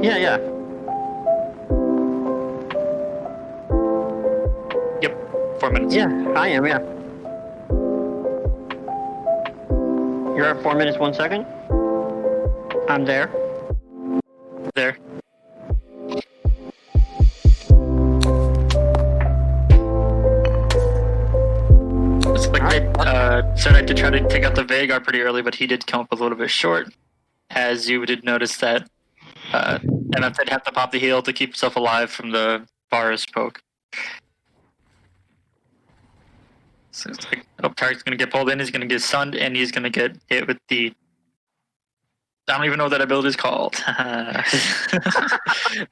Yeah, yeah. Yep, 4 minutes. Yeah, I am, yeah. You're at 4 minutes, 1 second? I'm there. There. Looks like they started to try to take out the Vagar pretty early, but he did come up a little bit short. As you did notice that MF did have to pop the heal to keep himself alive from the virus poke. So it's like, Target's going to get pulled in, he's going to get stunned, and he's going to get hit with the... I don't even know what that ability is called.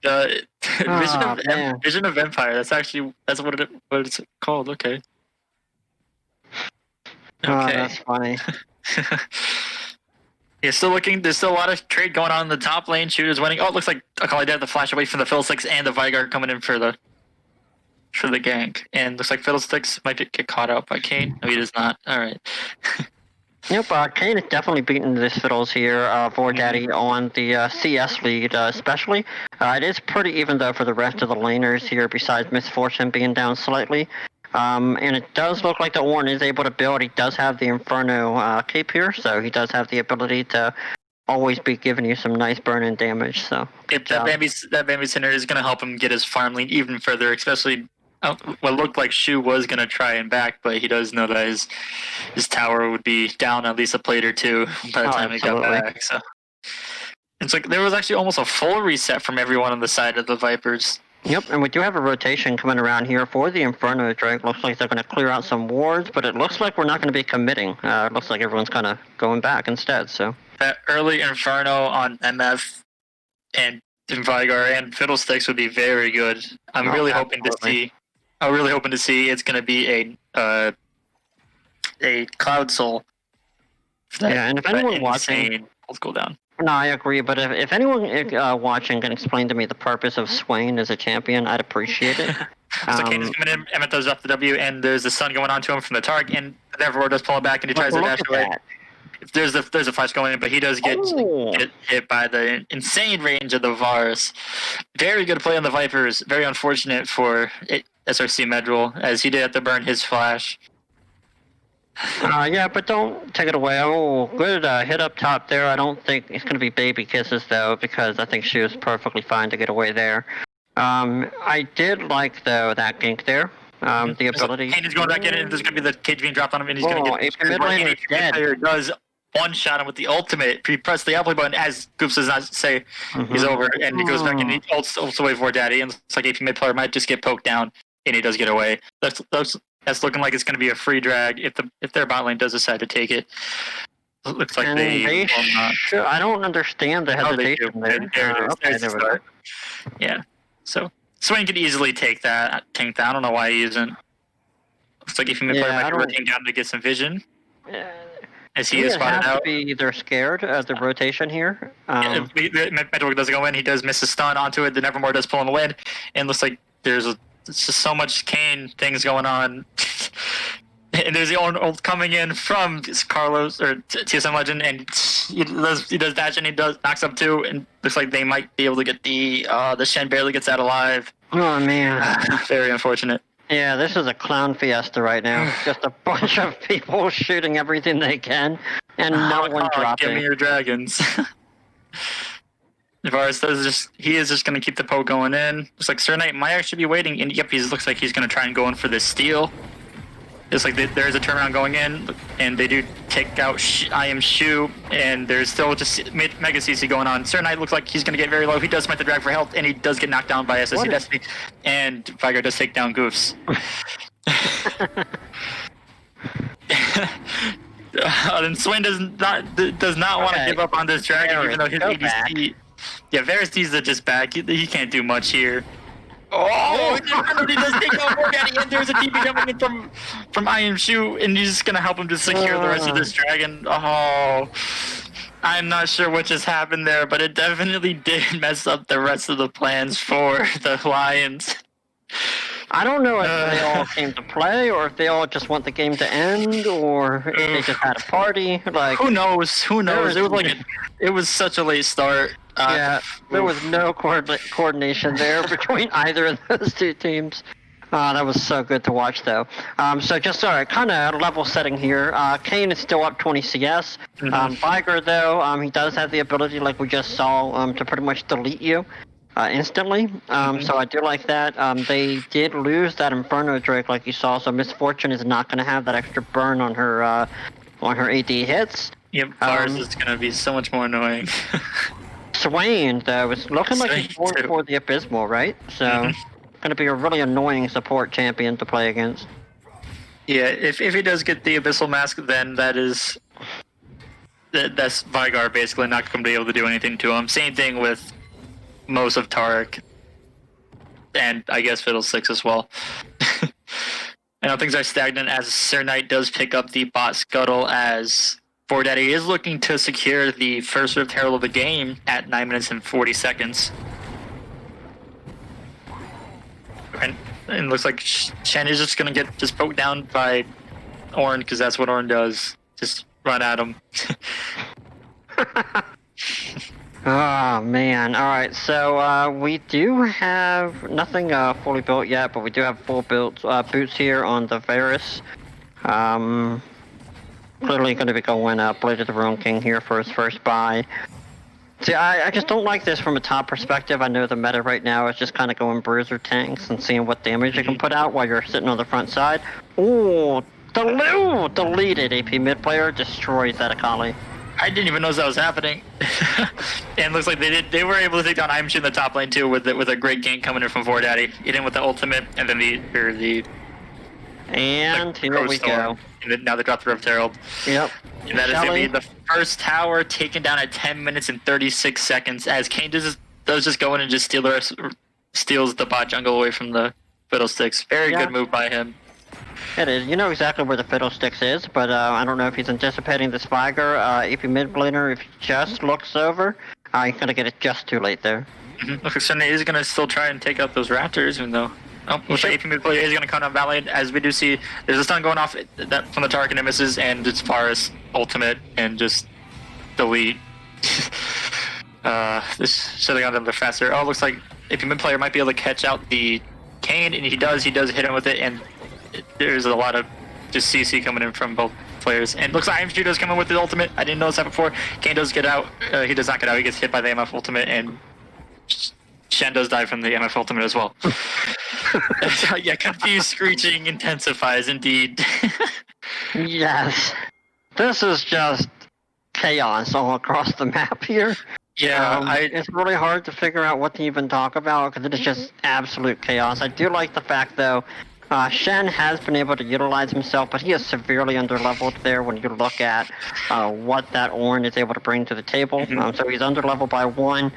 The Vision of Empire. That's what it's called. Okay. Oh, that's funny. Yeah, there's still a lot of trade going on in the top lane. Shooter's winning. Oh, it looks like Akali did have the flash away from the Fiddlesticks and the Veigar coming in for the gank. And looks like Fiddlesticks might get caught out by Kayn. No, he does not. All right. Yep, Kayn is definitely beating this Fiddles here, Daddy on the CS lead, especially. It is pretty even, though, for the rest of the laners here, besides Misfortune being down slightly. And it does look like the Ornn is able to build. He does have the Inferno cape here, so he does have the ability to always be giving you some nice burn-in damage. So that Bambi Center is going to help him get his farm lead even further, especially what looked like Shu was going to try and back, but he does know that his tower would be down at least a plate or two by the time he got back. So it's like there was actually almost a full reset from everyone on the side of the Vipers. Yep, and we do have a rotation coming around here for the Inferno Drake. Looks like they're going to clear out some wards, but it looks like we're not going to be committing. It looks like everyone's kind of going back instead, so. That early Inferno on MF and Veigar and Fiddlesticks would be very good. I'm really hoping to see it's going to be a Cloud Soul. Yeah, and if anyone watching... Let's go down. No, I agree, but if anyone watching can explain to me the purpose of Swain as a champion, I'd appreciate it. So Kayn is coming in, Emmett does up the W, and there's the stun going on to him from the target, and therefore does pull it back, and he tries to dash away. There's a flash going in, but he does get hit by the insane range of the Vars. Very good play on the Vipers. Very unfortunate for SRC Medril, as he did have to burn his flash. Yeah, but don't take it away. Oh, good hit up top there. I don't think it's going to be baby kisses, though, because I think she was perfectly fine to get away there. I did like, though, that gank there. The ability. Kayn is going back in, and there's going to be the cage being dropped on him, and he's going to get... If the mid lane is dead. Player does one-shot him with the ultimate. He pressed the outplay button as Goops does not say he's over, and he goes back and he ults away for Daddy, and it's like AP mid player might just get poked down, and he does get away. That's looking like it's going to be a free drag if their bot lane does decide to take it. It looks like they will not. I don't understand the hesitation there. Yeah. So Swain could easily take that. I don't know why he isn't. Looks like if you player might be rotating down to get some vision. As he is spotted out. They're scared of the rotation here. Medril does go in. He does miss a stun onto it. The Nevermore does pull him away. And looks like it's just so much Kayn things going on. And there's the old coming in from Carlos or TSM Legend, and he does dash and he knocks up two, and looks like they might be able to get the Shen barely gets out alive. Oh man, very unfortunate. Yeah, this is a clown fiesta right now. Just a bunch of people shooting everything they can, and no one dropping. Give me your dragons. Varus he is just going to keep the poke going in. Looks like Sir Knight might actually be waiting, and yep, looks like he's going to try and go in for this steal. It's like there's a turnaround going in, and they do take out I Am Shu, and there's still just Mega CC going on. Sir Knight looks like he's going to get very low. He does smite the drag for health, and he does get knocked down by SSC Destiny, and Veigar does take down Goofs. And Swain does not want to give up on this dragon, even though his ADC... Yeah, Varus needs to just back. He can't do much here. Oh, he does take out more Daddy, and there's a TP coming in from I Am Shu, and he's just going to help him to secure the rest of this dragon. Oh, I'm not sure what just happened there, but it definitely did mess up the rest of the plans for the Lions. I don't know if they all came to play, or if they all just want the game to end, or if they just had a party. Like, who knows? Who knows? It was such a late start. Yeah, there was no coordination there between either of those two teams. That was so good to watch, though. So just kind of level setting here. Kane is still up 20 CS. Viger, though, he does have the ability, like we just saw, to pretty much delete you instantly. So I do like that. They did lose that Inferno Drake, like you saw. So Misfortune is not going to have that extra burn on her AD hits. Yep, Bars is going to be so much more annoying. Swain, though, is looking like he's going for the Abysmal, right? So, going to be a really annoying support champion to play against. Yeah, if he does get the Abyssal Mask, then that's Vigar basically not going to be able to do anything to him. Same thing with most of Tarek, and I guess Fiddlesticks as well. I know things are stagnant as Sir Knight does pick up the bot scuttle, as ForDaddy is looking to secure the first Rift Herald of the game at 9 minutes and 40 seconds. And it looks like Shen is just going to get just poked down by Ornn, because that's what Ornn does. Just run at him. Oh, man. All right, so we do have nothing fully built yet, but we do have full built boots here on the Varus. Clearly going to be going Blade of the Ruin King here for his first buy. See, I just don't like this from a top perspective. I know the meta right now is just kind of going bruiser tanks and seeing what damage you can put out while you're sitting on the front side. Ooh, deleted AP mid player, destroys that Akali. I didn't even know that was happening. And it looks like they were able to take down Imshi in the top lane too with a great gank coming in from ForDaddy. Hit in with the ultimate, and then and here we go. And then now they dropped the Rift Herald. Yep. And that is going to be the first tower taken down at 10 minutes and 36 seconds, as Kane does just go in and just steals the bot jungle away from the Fiddlesticks. Very good move by him. It is. You know exactly where the Fiddlesticks is, but I don't know if he's anticipating this Viger. AP mid blader, if he just looks over, he's going to get it just too late there. Looks like Sunday is going to still try and take out those Raptors, even though... Oh, looks like AP mid player is going to come down Valley, as we do see there's a stun going off from the Tark and it misses, and it's Varus ultimate and just delete. This should have gone a little bit faster. Oh, looks like AP mid player might be able to catch out the Kane, and he does hit him with it, and there's a lot of just CC coming in from both players. And looks like IMG does come in with the ultimate. I didn't notice that before. Kane does get out. He does not get out. He gets hit by the MF ultimate, and Shen does die from the MF ultimate as well. So, yeah, confused screeching intensifies indeed. Yes. This is just chaos all across the map here. Yeah, it's really hard to figure out what to even talk about, because it is just absolute chaos. I do like the fact, though, Shen has been able to utilize himself, but he is severely underleveled there when you look at what that Ornn is able to bring to the table. So he's underleveled by 1.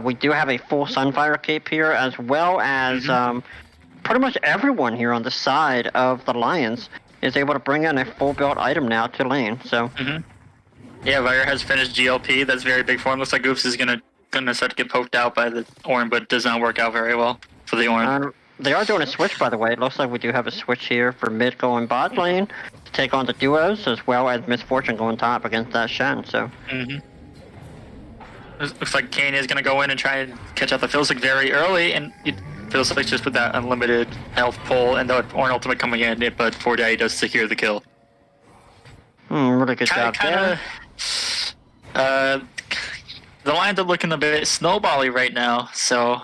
We do have a full Sunfire cape here, as well as pretty much everyone here on the side of the Lions is able to bring in a full built item now to lane. So yeah, Viger has finished GLP. That's very big for him. Looks like Goofs is gonna start to get poked out by the Ornn, but does not work out very well for the Ornn. They are doing a switch, by the way. It looks like we do have a switch here for mid going bot lane to take on the duos, as well as Misfortune going top against that Shen. So looks like Kane is going to go in and try and catch out the Fiddlestick very early, and Fiddlestick just with that unlimited health pull, and the Ornn ultimate coming in, but ForDaddy does secure the kill. Really good job there. The Lions are looking a bit snowbally right now, so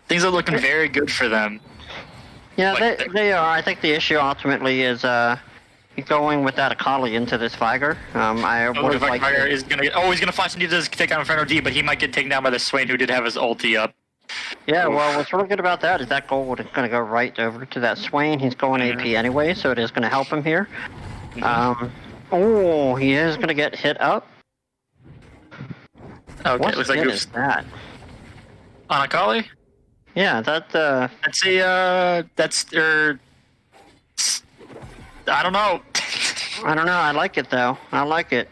things are looking very good for them. Yeah, they are. I think the issue ultimately is going with that Akali into this Viger. Viger is gonna he's gonna flash and he does take down Inferno D, but he might get taken down by the Swain, who did have his ulti up. Yeah, well, what's really good about that is that gold is going to go right over to that Swain. He's going AP anyway, so it is going to help him here. Oh, he is going to get hit up. Okay, what looks like is that? On Akali? Yeah, that that's I don't know. I don't know. I like it though. I like it.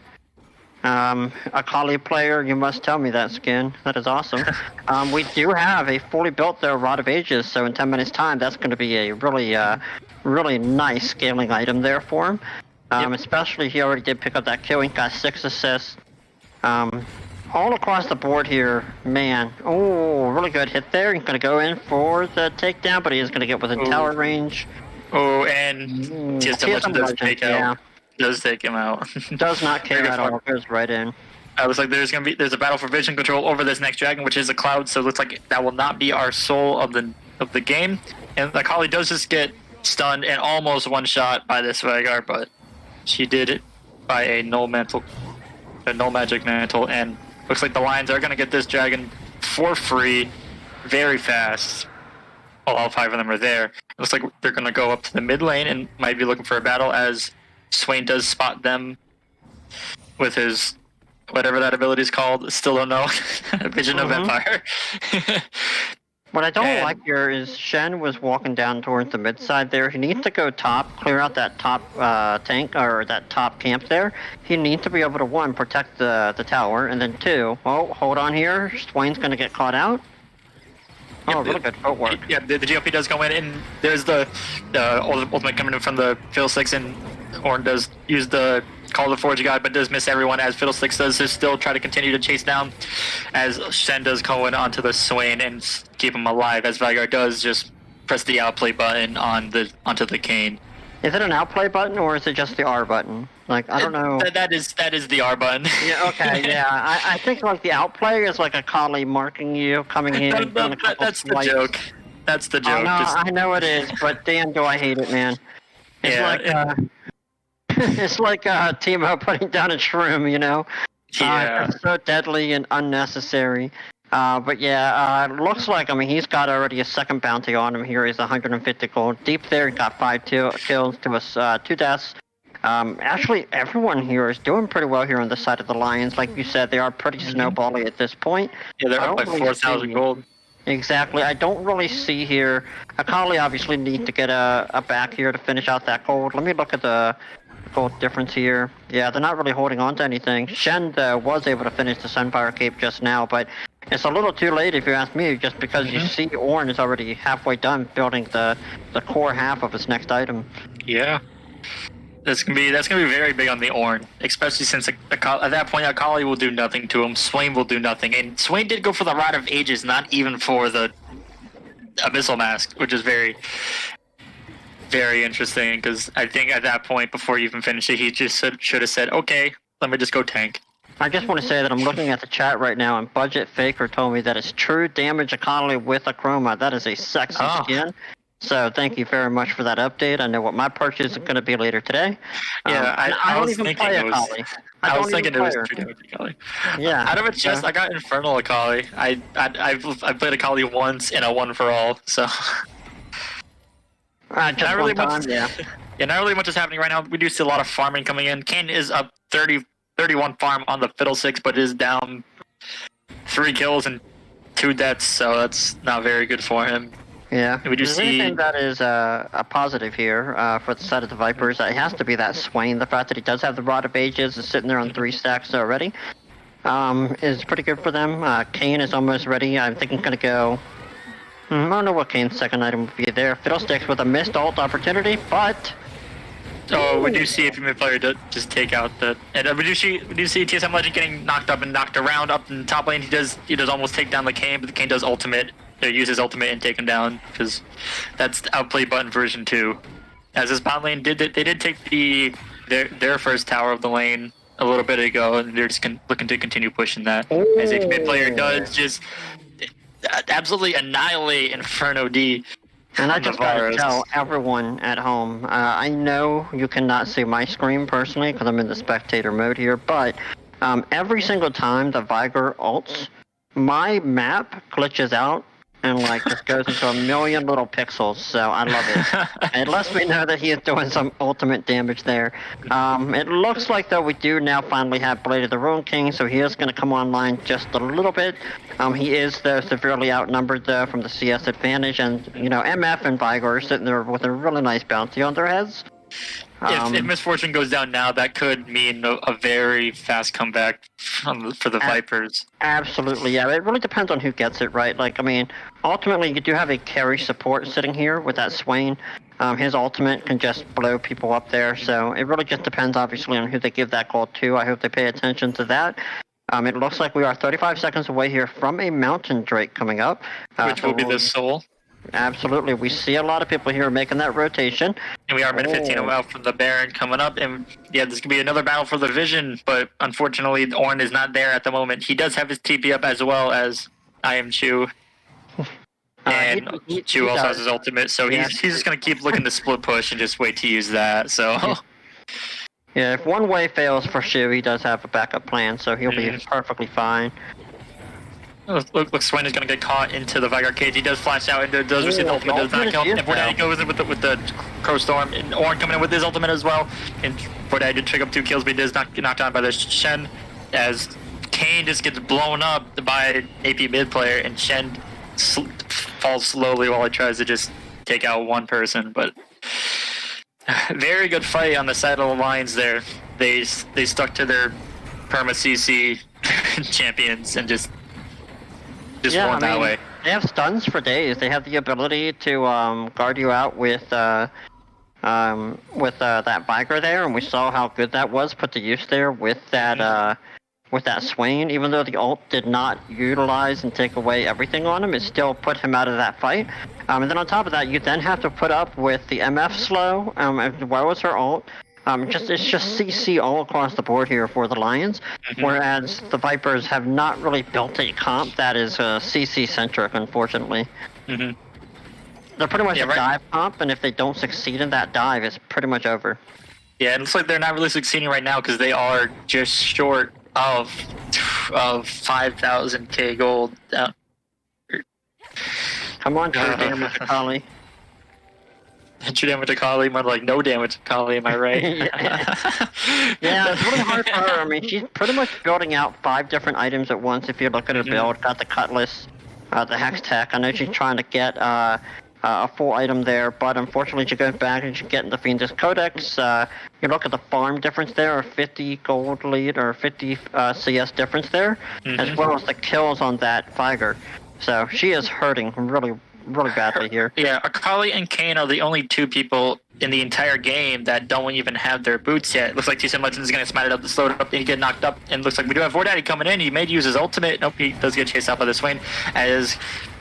Akali player, you must tell me that, Skin. That is awesome. We do have a fully built, though, Rod of Ages, so in 10 minutes' time, that's going to be a really nice scaling item there for him. Especially he already did pick up that kill. He got 6 assists. All across the board here, man. Oh, really good hit there. He's going to go in for the takedown, but he is going to get within tower range. Oh, and TSM does take out. Yeah. Does take him out. Does not care at all. Goes right in. I was like, there's a battle for vision control over this next dragon, which is a cloud. So it looks like that will not be our soul of the game. And the Akali does just get stunned and almost one shot by this Veigar, but she did it by a null magic mantle, and looks like the Lions are gonna get this dragon for free, very fast. All 5 of them are there. Looks like they're gonna go up to the mid lane and might be looking for a battle as Swain does spot them with his whatever that ability is called. Still don't know. Vision of Empire. What I don't like here is Shen was walking down towards the mid side there. He needs to go top, clear out that top tank or that top camp there. He needs to be able to 1, protect the tower, and then 2, oh, hold on here. Swain's gonna get caught out. Oh, really good footwork. Yeah, the GOP does go in, and there's the ultimate coming in from the Fiddlesticks, and Ornn does use the Call of the Forge God, but does miss everyone as Fiddlesticks does just still try to continue to chase down as Shen does go in onto the Swain and keep him alive, as Veigar does just press the outplay button onto the Kayn. Is it an outplay button or is it just the R button? Like, I don't know. That is the R button. Yeah, okay, yeah. I think like the outplay is like a Akali marking you, coming in, doing a couple that's swipes. the joke. That's the joke. I know it is, but damn do I hate it, man. It's it's like Timo putting down a shroom, you know? Yeah. It's so deadly and unnecessary. But yeah, it looks like, I mean, he's got already a second bounty on him here. He's 150 gold. Deep there, he got 5 kills to us, 2 deaths. Actually, everyone here is doing pretty well here on the side of the Lions. Like you said, they are pretty snowbally at this point. Yeah, they're up by 4,000 gold. Exactly. I don't really see here. Akali obviously need to get a back here to finish out that gold. Let me look at the gold difference here. Yeah, they're not really holding on to anything. Shen was able to finish the Sunfire Cape just now, but it's a little too late if you ask me, just because you see Ornn is already halfway done building the core half of his next item. Yeah. That's gonna be very big on the Ornn, especially since at that point Akali will do nothing to him, Swain will do nothing, and Swain did go for the Rod of Ages, not even for the Abyssal Mask, which is very, very interesting, because I think at that point, before you even finished it, he just should have said, okay, let me just go tank. I just want to say that I'm looking at the chat right now, and Budget Faker told me that it's true damage Akali with a chroma. That is a sexy skin. So thank you very much for that update. I know what my purchase is going to be later today. Yeah, I don't was even thinking play it was. Akali. I was thinking it was true damage Akali. Yeah. Out of a chest, I got Infernal Akali. I played Akali once in a 1-for-all, so. Just not really much. Yeah, not really much is happening right now. We do see a lot of farming coming in. Kayn is up 31 farm on the Fiddlesticks, but is down 3 kills and 2 deaths, so that's not very good for him. Yeah. We do see anything that is a positive here for the side of the Vipers. It has to be that Swain. The fact that he does have the Rod of Ages is sitting there on 3 stacks already is pretty good for them. Kayn is almost ready. I think he's going to go... I don't know what Kayn's second item would be there. Fiddlesticks with a missed ult opportunity, but... Oh, we do see a female player just take out the... And we do see TSM Legend getting knocked up and knocked around up in the top lane. He does almost take down the Kayn, but the Kayn does ultimate. Use his ultimate and take him down, because that's the outplay button version 2. As his bot lane they did take their first tower of the lane a little bit ago, and they're just looking to continue pushing that. Ooh. As a mid player does just absolutely annihilate Inferno D. And I just gotta tell everyone at home, I know you cannot see my screen personally because I'm in the spectator mode here, but every single time the Veigar ults, my map glitches out and like just goes into a million little pixels, so I love it. It lets me know that he is doing some ultimate damage there. It looks like though we do now finally have Blade of the Ruin King, so he is going to come online just a little bit. He is though severely outnumbered though from the CS advantage, and you know MF and Veigar are sitting there with a really nice bounty on their heads. If Misfortune goes down now, that could mean a very fast comeback for the Vipers. Absolutely, yeah. It really depends on who gets it, right? Like, I mean, ultimately, you do have a carry support sitting here with that Swain. His ultimate can just blow people up there, so it really just depends, obviously, on who they give that gold to. I hope they pay attention to that. It looks like we are 35 seconds away here from a Mountain Drake coming up. Which will be the Soul. Absolutely. We see a lot of people here making that rotation. And we are minute 15 out from the Baron coming up. And yeah, this could be another battle for the division, but unfortunately, Ornn is not there at the moment. He does have his TP up as well as I am Chu. And Chu also has his ultimate, so he's just going to keep looking to split push and just wait to use that. So yeah, if one way fails for Shu, he does have a backup plan, so he'll be perfectly fine. Look, Swain is going to get caught into the Vanguard cage. He does flash out and does receive the ultimate, does not kill. And VPR goes in with the Crow Storm, and Ornn coming in with his ultimate as well. And VPR did trick up 2 kills, but he does not get knocked down by the Shen, as Kane just gets blown up by AP mid player, and Shen falls slowly while he tries to just take out one person. But very good fight on the side of the lines there. They stuck to their perma CC champions and just won that way. They have stuns for days. They have the ability to guard you out with that Viger there, and we saw how good that was put to use there with that Swain. Even though the ult did not utilize and take away everything on him, it still put him out of that fight. And then on top of that, you then have to put up with the MF slow as well as her ult. It's just CC all across the board here for the Lions, whereas the Vipers have not really built a comp that is CC centric, unfortunately. They're pretty much a dive comp, and if they don't succeed in that dive, it's pretty much over. Yeah, it looks like they're not really succeeding right now because they are just short of 5,000k gold. Come on, true damage, Kali. True damage to Kali, more like no damage to Kali, am I right? Yeah, it's really hard for her. I mean, she's pretty much building out 5 different items at once if you look at her build. Got the Cutlass, the Hex Tech. I know she's trying to get a full item there, but unfortunately she goes back and she's getting the Fiendus Codex. You look at the farm difference there, a 50 gold lead or 50 CS difference there, as well as the kills on that Viger. So she is hurting really badly here. Yeah, Akali and Kane are the only 2 people in the entire game that don't even have their boots yet. It looks like TSM Legends is going to smash it up, slow it up, and get knocked up. And it looks like we do have VorDaddy coming in. He may use his ultimate. Nope, he does get chased out by the Swain, as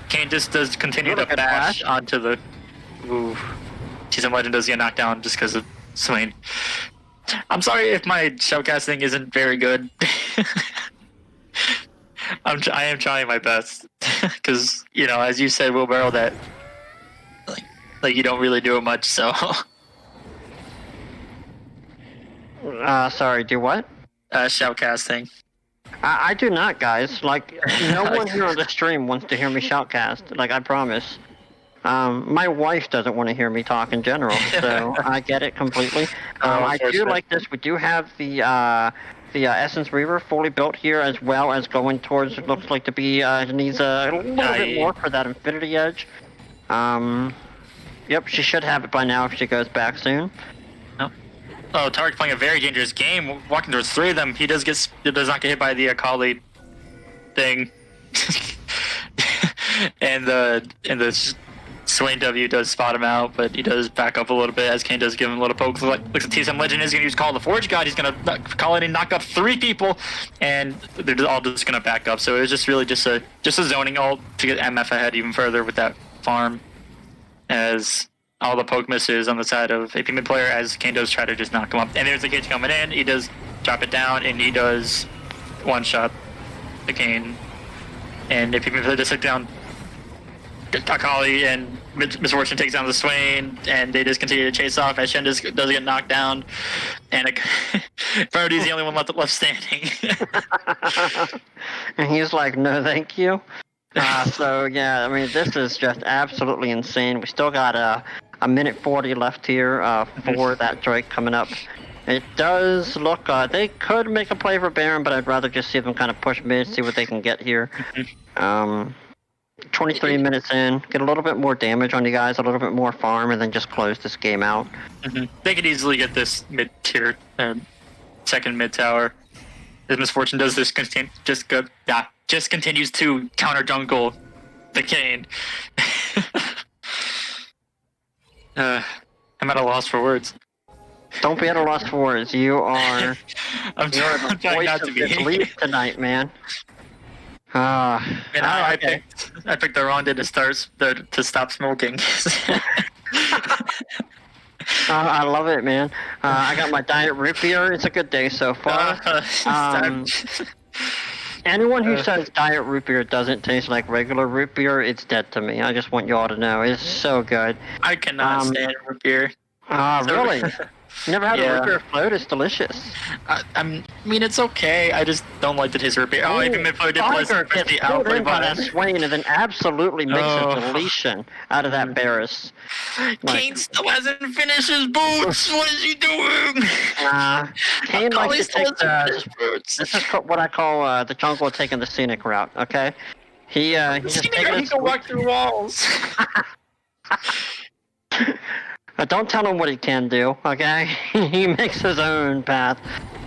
Kane just does continue to bash onto the... Ooh. TSM Legend does get knocked down just because of Swain. I'm sorry if my shoutcasting isn't very good. I am trying my best, because as you said, Will Barrow, that like you don't really do it much. So, sorry, do what? Shoutcasting. I do not, guys. Like, no one here on the stream wants to hear me shoutcast. Like, I promise. My wife doesn't want to hear me talk in general, so I get it completely. I do like this. We do have the Essence Reaver fully built here, as well as going towards, it looks like to be, needs a little bit more for that Infinity Edge. Yep, she should have it by now if she goes back soon. Oh, Tarek playing a very dangerous game, walking towards 3 of them. He does not get hit by the Akali thing. and the Swain W does spot him out, but he does back up a little bit as Kane does give him a little poke. Looks like TSM Legend is going to use Call of the Forge God. He's going to call in and knock up 3 people, and they're all just going to back up. So it was just really just a zoning ult to get MF ahead even further with that farm, as all the poke misses on the side of AP mid player, as Kane does try to just knock him up. And there's the cage coming in. He does drop it down, and he does one-shot the Kane. And AP mid player does take down Akali, and Misfortune takes down the Swain, and they just continue to chase off as Shen does get knocked down, and Brody's the only one left standing. And he's like, no thank you. So yeah, I mean, this is just absolutely insane. We still got a minute 40 left here for that Drake coming up. It does look, they could make a play for Baron, but I'd rather just see them kind of push mid, see what they can get here. 23 minutes in, get a little bit more damage on you guys, a little bit more farm, and then just close this game out. They could easily get this mid-tier, second mid-tower. If Misfortune does this, just continues to counter jungle the Kane. I'm at a loss for words. Don't be at a loss for words. You are. I'm the trying voice not to of be. this league tonight, man. I Okay. picked the wrong day to stop smoking. I love it, man. I got my diet root beer. It's a good day so far. Anyone who says diet root beer doesn't taste like regular root beer, it's dead to me. I just want you all to know. It's so good. I cannot stand root beer. Really? Never had a Yeah. root beer float? It's delicious. I mean, it's okay. I just don't like the taste of root beer. Oh, even if I did Tiger press gets the pulled outplay in by that button. Swain and then absolutely makes a deletion out of that Barris. Kane still hasn't finished his boots. What is he doing? Kane likes to take his boots. this is what I call the jungle taking the scenic route, okay? He just taking He his... can walk through walls. Don't tell him what he can do, okay? He makes his own path.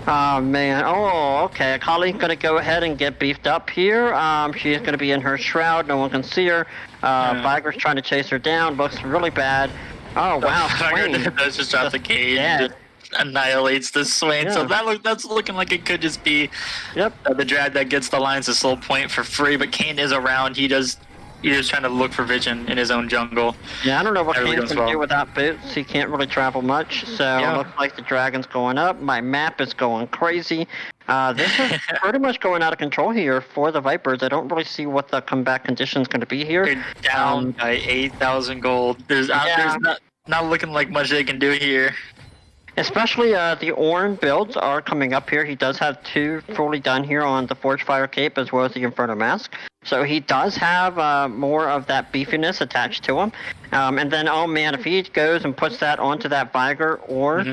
Oh, man. Oh, okay. Akali's going to go ahead and get beefed up here. She's going to be in her shroud. No one can see her. Viger's trying to chase her down. Looks really bad. Oh, wow. Swain. That's just drop the cage. Yeah. Annihilates the Swain. Yeah. So that's looking like it could just be the drag that gets the Lions a soul point for free. But Kane is around. He's just trying to look for vision in his own jungle. Yeah, I don't know what Everything Kane's goes going to do well. without boots. He can't really travel much, so it looks like the dragon's going up. My map is going crazy. This is pretty much going out of control here for the Vipers. I don't really see what the comeback condition's going to be here. They're down by 8,000 gold. There's not looking like much they can do here. Especially the Orin builds are coming up here. He does have 2 fully done here on the Forge Fire Cape as well as the Inferno Mask. So he does have more of that beefiness attached to him. And then, oh man, if he goes and puts that onto that Viger or...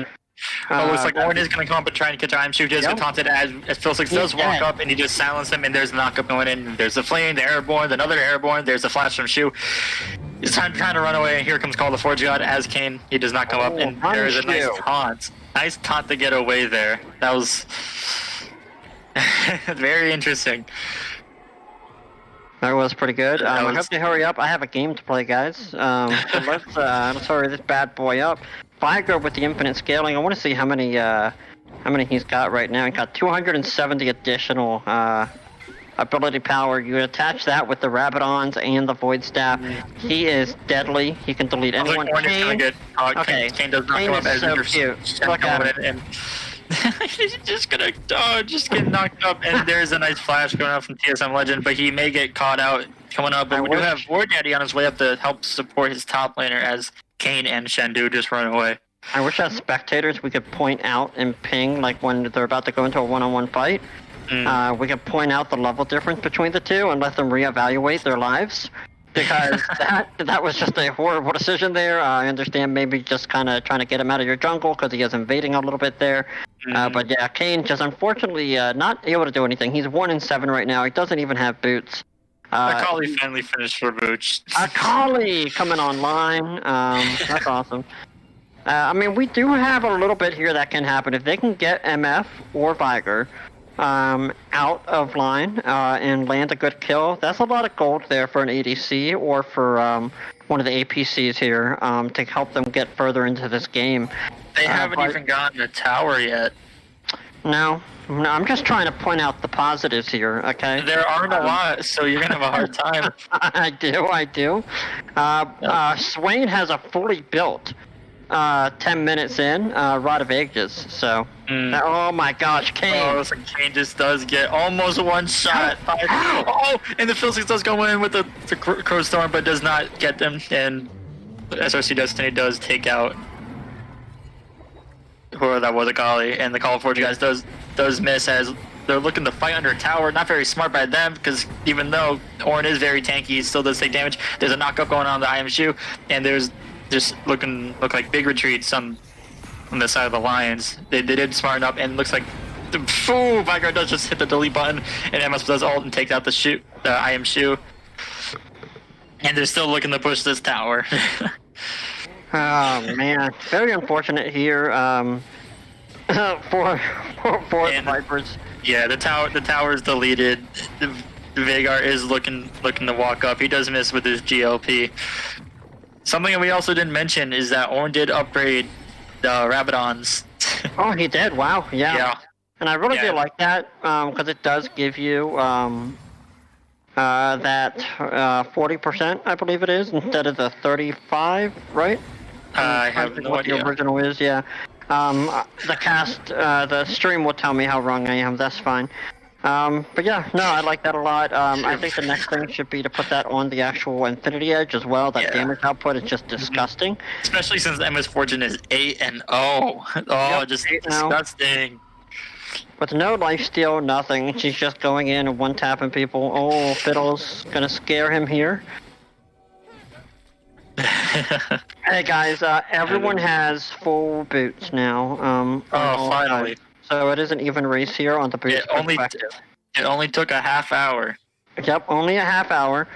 looks like Orin is going to come up and try and catch IM2. Just get taunted as Phil Six does walk up and he just silences him. And there's a knockup going in. There's the flame, the airborne, another airborne. There's a flash from Shu. He's trying to run away. And here comes Call the Forge God as Kane. He does not come up. And there is a nice taunt. Nice taunt to get away there. That was very interesting. That was pretty good. I hope to hurry up. I have a game to play, guys. So let's hurry this bad boy up. Viger with the infinite scaling. I want to see how many he's got right now. He got 270 additional ability power. You attach that with the Rabadons and the Void Staff. He is deadly. He can delete anyone. Kane does not come up as so cute. Look at him. He's just gonna get knocked up, and there's a nice flash going out from TSM Legend, but he may get caught out coming up. But we do have War Daddy on his way up to help support his top laner as Kane and Shendu just run away. I wish as spectators we could point out and ping, like when they're about to go into a one-on-one fight. We could point out the level difference between the two and let them reevaluate their lives. Because that was just a horrible decision there. I understand maybe just kind of trying to get him out of your jungle because he is invading a little bit there. But yeah, Kane just unfortunately not able to do anything. He's 1-7 right now. He doesn't even have boots. Akali finally finished for Booch. Akali coming online. That's awesome. I mean, we do have a little bit here that can happen. If they can get MF or Viger out of line and land a good kill, that's a lot of gold there for an ADC or for one of the APCs here to help them get further into this game. They haven't even gotten a tower yet. No, I'm just trying to point out the positives here, okay? There aren't a lot, so you're going to have a hard time. I do. Swain has a fully built 10 minutes in Rod of Ages, so oh my gosh, Kane. Oh, looks like Kane just does get almost one shot. Oh, and the Phil Six does go in with the Crow Storm, but does not get them, and SRC Destiny does take out whoever that was, Akali, and the Call of Forge guys does miss as they're looking to fight under a tower. Not very smart by them, because even though Orin is very tanky, he still does take damage. There's a knockup going on the IM Shu, and there's just look like big retreats on the side of the Lions. They did smarten up, and looks like Viger does just hit the delete button, and MS does ult and takes out the IM Shu. And they're still looking to push this tower. Oh man, very unfortunate here for the Vipers. Yeah, the tower is deleted. The Vagar is looking to walk up. He does miss with his GLP. Something that we also didn't mention is that Ornn did upgrade the Rabadons. Oh, he did. Wow. Yeah. And I really do like that because it does give you that 40%, I believe it is, instead of the 35, right? I have no idea. The original is, yeah. The stream will tell me how wrong I am. That's fine. But yeah, no, I like that a lot. I think the next thing should be to put that on the actual Infinity Edge as well. That damage output is just disgusting. Especially since MS Fortune is 8-0. Oh, yep, just disgusting. With no lifesteal, nothing. She's just going in and one-tapping people. Oh, Fiddle's gonna scare him here. Hey guys, everyone has full boots now. Finally. So it is an even race here on the boots perspective. It only took a half hour. Yep, only a half hour.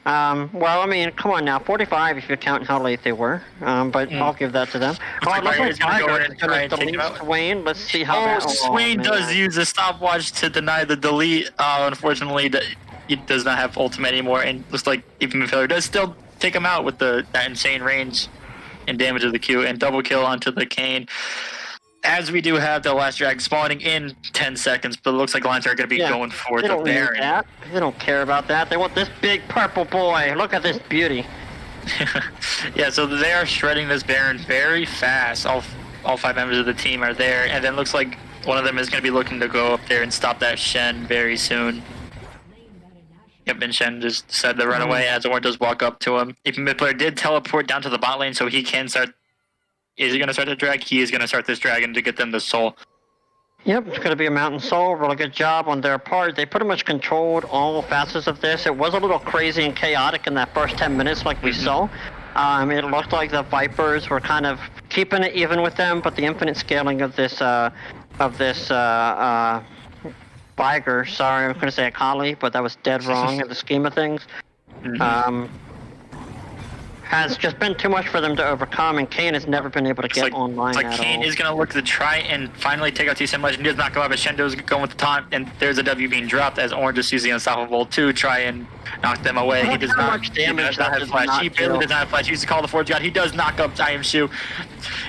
Well, I mean, come on now, 45 if you're counting how late they were. But I'll give that to them. Looks like Tiger is going to delete Swain. Let's see how Swain does use a stopwatch to deny the delete. Unfortunately, he does not have ultimate anymore, and looks like even failure does still take him out with that insane range and damage of the Q, and double kill onto the Kayn. As we do have the last drag spawning in 10 seconds, but it looks like Lions are going to be going for the Baron. They don't care about that. They want this big purple boy. Look at this beauty. Yeah, so they are shredding this Baron very fast. All 5 members of the team are there, and then looks like one of them is going to be looking to go up there and stop that Shen very soon. Yep, and Shen just decided to run away as Ornn does walk up to him. Even mid player did teleport down to the bot lane so he can start. Is he going to start the drag? He is going to start this dragon to get them the soul. Yep, it's going to be a mountain soul. Really good job on their part. They pretty much controlled all facets of this. It was a little crazy and chaotic in that first 10 minutes like we saw. It looked like the Vipers were kind of keeping it even with them, but the infinite scaling of this Viger, sorry, I was going to say Akali, but that was dead wrong in the scheme of things. Has just been too much for them to overcome, and Kayn has never been able to get online at all. Kayn is going to look to try and finally take out TSM Legend. He does not go up, but Shendo's going with the taunt, and there's a W being dropped as Ornn just using Unstoppable to try and knock them away. He does not have flash. He barely does not have flash. He used to call the Forge God. He does knock up I Am Shu,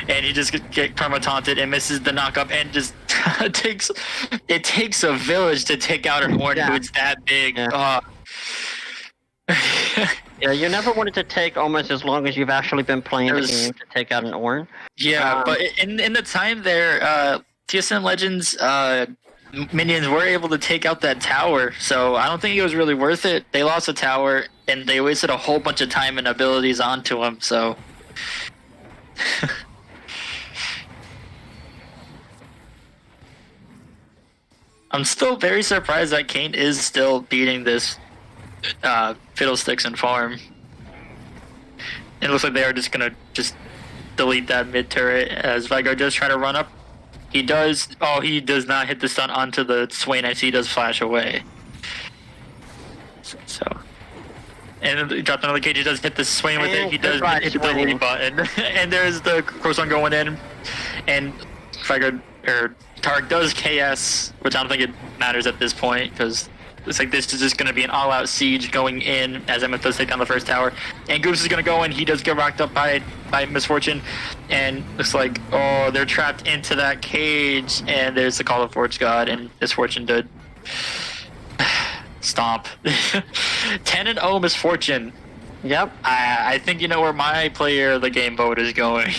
and he just get karma taunted and misses the knock up, and just it takes a village to take out an Ornn who is that big. Yeah, you never wanted to take almost as long as you've actually been playing the game to take out an Ornn. Yeah, but in the time there, TSM Legends minions were able to take out that tower, so I don't think it was really worth it. They lost the tower, and they wasted a whole bunch of time and abilities onto him, so... I'm still very surprised that Kayn is still beating this Fiddlesticks and farm. It looks like they are just gonna delete that mid turret as Vigar does try to run up. He does. Oh, he does not hit the stun onto the Swain. I see he does flash away. So, and then he dropped another cage. He does hit the Swain with it. He does hit the delete button, and there's the croissant going in, and Vigar or Tarek does KS, which I don't think it matters at this point because. Looks like this is just going to be an all-out siege going in as MF does take down the first tower. And Goose is going to go in. He does get rocked up by Misfortune. And looks like, oh, they're trapped into that cage. And there's the Call of Forge God. And Misfortune did stomp. 10-0 Misfortune. Yep. I think you know where my player of the game vote is going.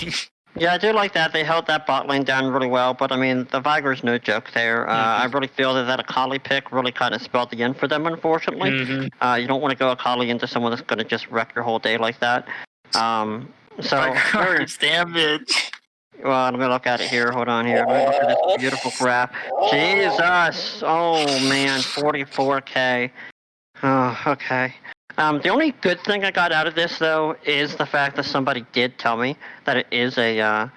Yeah, I do like that. They held that bot lane down really well, but I mean, the Vigar's no joke there. I really feel that Akali pick really kind of spelled the end for them, unfortunately. You don't want to go Akali into someone that's going to just wreck your whole day like that. Vigar's damage. Well, I'm going to look at it here. Hold on here. Let me look at this beautiful graph. Jesus! Oh, man, 44k. Oh, okay. The only good thing I got out of this, though, is the fact that somebody did tell me that it is a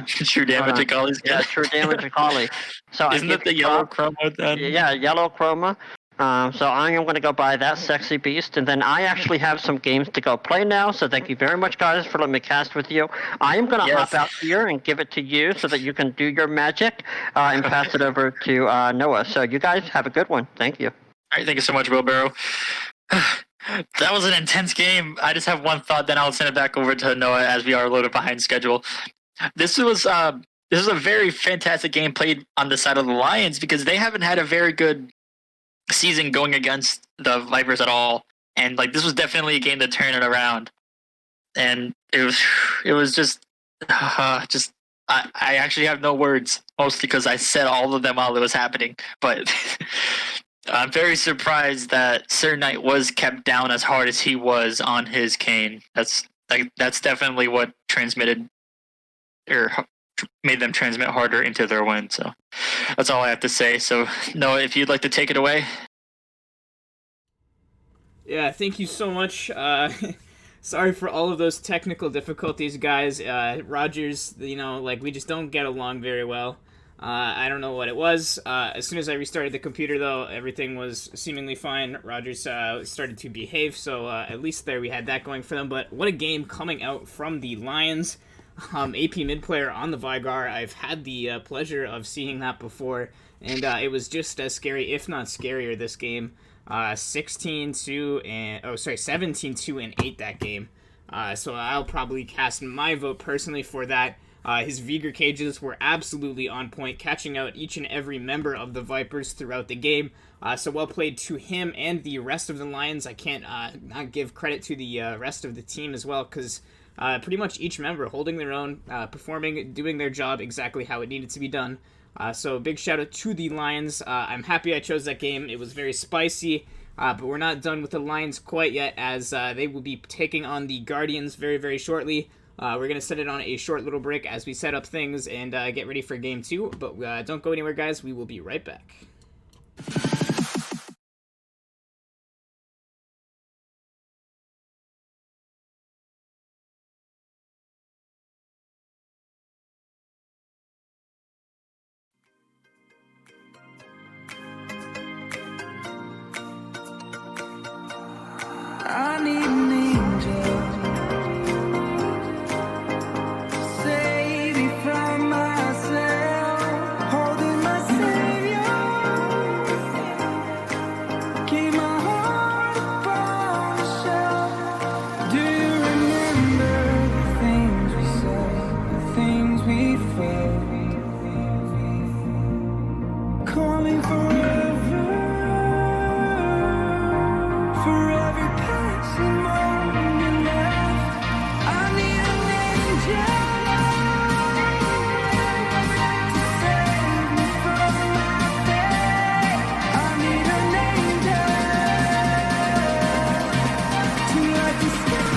true damage Akali's got. Yeah, true damage Akali. So isn't it the yellow chroma then? Yeah, yellow chroma. So I am going to go buy that sexy beast, and then I actually have some games to go play now. So thank you very much, guys, for letting me cast with you. I am going to hop out here and give it to you so that you can do your magic and pass it over to Noah. So you guys have a good one. Thank you. All right, thank you so much, Wheelbarrow. That was an intense game. I just have one thought, then I'll send it back over to Noah as we are a little behind schedule. This was a very fantastic game played on the side of the Lions because they haven't had a very good season going against the Vipers at all, and like this was definitely a game to turn it around. And it was just I actually have no words, mostly because I said all of them while it was happening. But I'm very surprised that Sir Knight was kept down as hard as he was on his cane. That's definitely what transmitted or made them transmit harder into their win. So that's all I have to say. So Noah, if you'd like to take it away. Yeah, thank you so much. Sorry for all of those technical difficulties, guys. Rogers, we just don't get along very well. I don't know what it was. As soon as I restarted the computer, though, everything was seemingly fine. Rogers started to behave, so at least there we had that going for them. But what a game coming out from the Lions. AP mid player on the Vigar. I've had the pleasure of seeing that before, and it was just as scary, if not scarier, this game. 17-2 and 17-2 and 8 that game. So I'll probably cast my vote personally for that. His Vigor cages were absolutely on point, catching out each and every member of the Vipers throughout the game. So well played to him and the rest of the Lions. I can't not give credit to the rest of the team as well, because pretty much each member holding their own, performing, doing their job exactly how it needed to be done. So big shout out to the Lions. I'm happy I chose that game. It was very spicy, but we're not done with the Lions quite yet, as they will be taking on the Guardians very, very shortly. We're going to set it on a short little break as we set up things and get ready for game 2, but don't go anywhere, guys. We will be right back. I need an angel to save me from myself, holding my savior, keep my heart upon the shelf. Do you remember the things we said, the things we felt, calling forever, for every passing moment left? I need an angel to save me from my fate. I need an angel to light the sky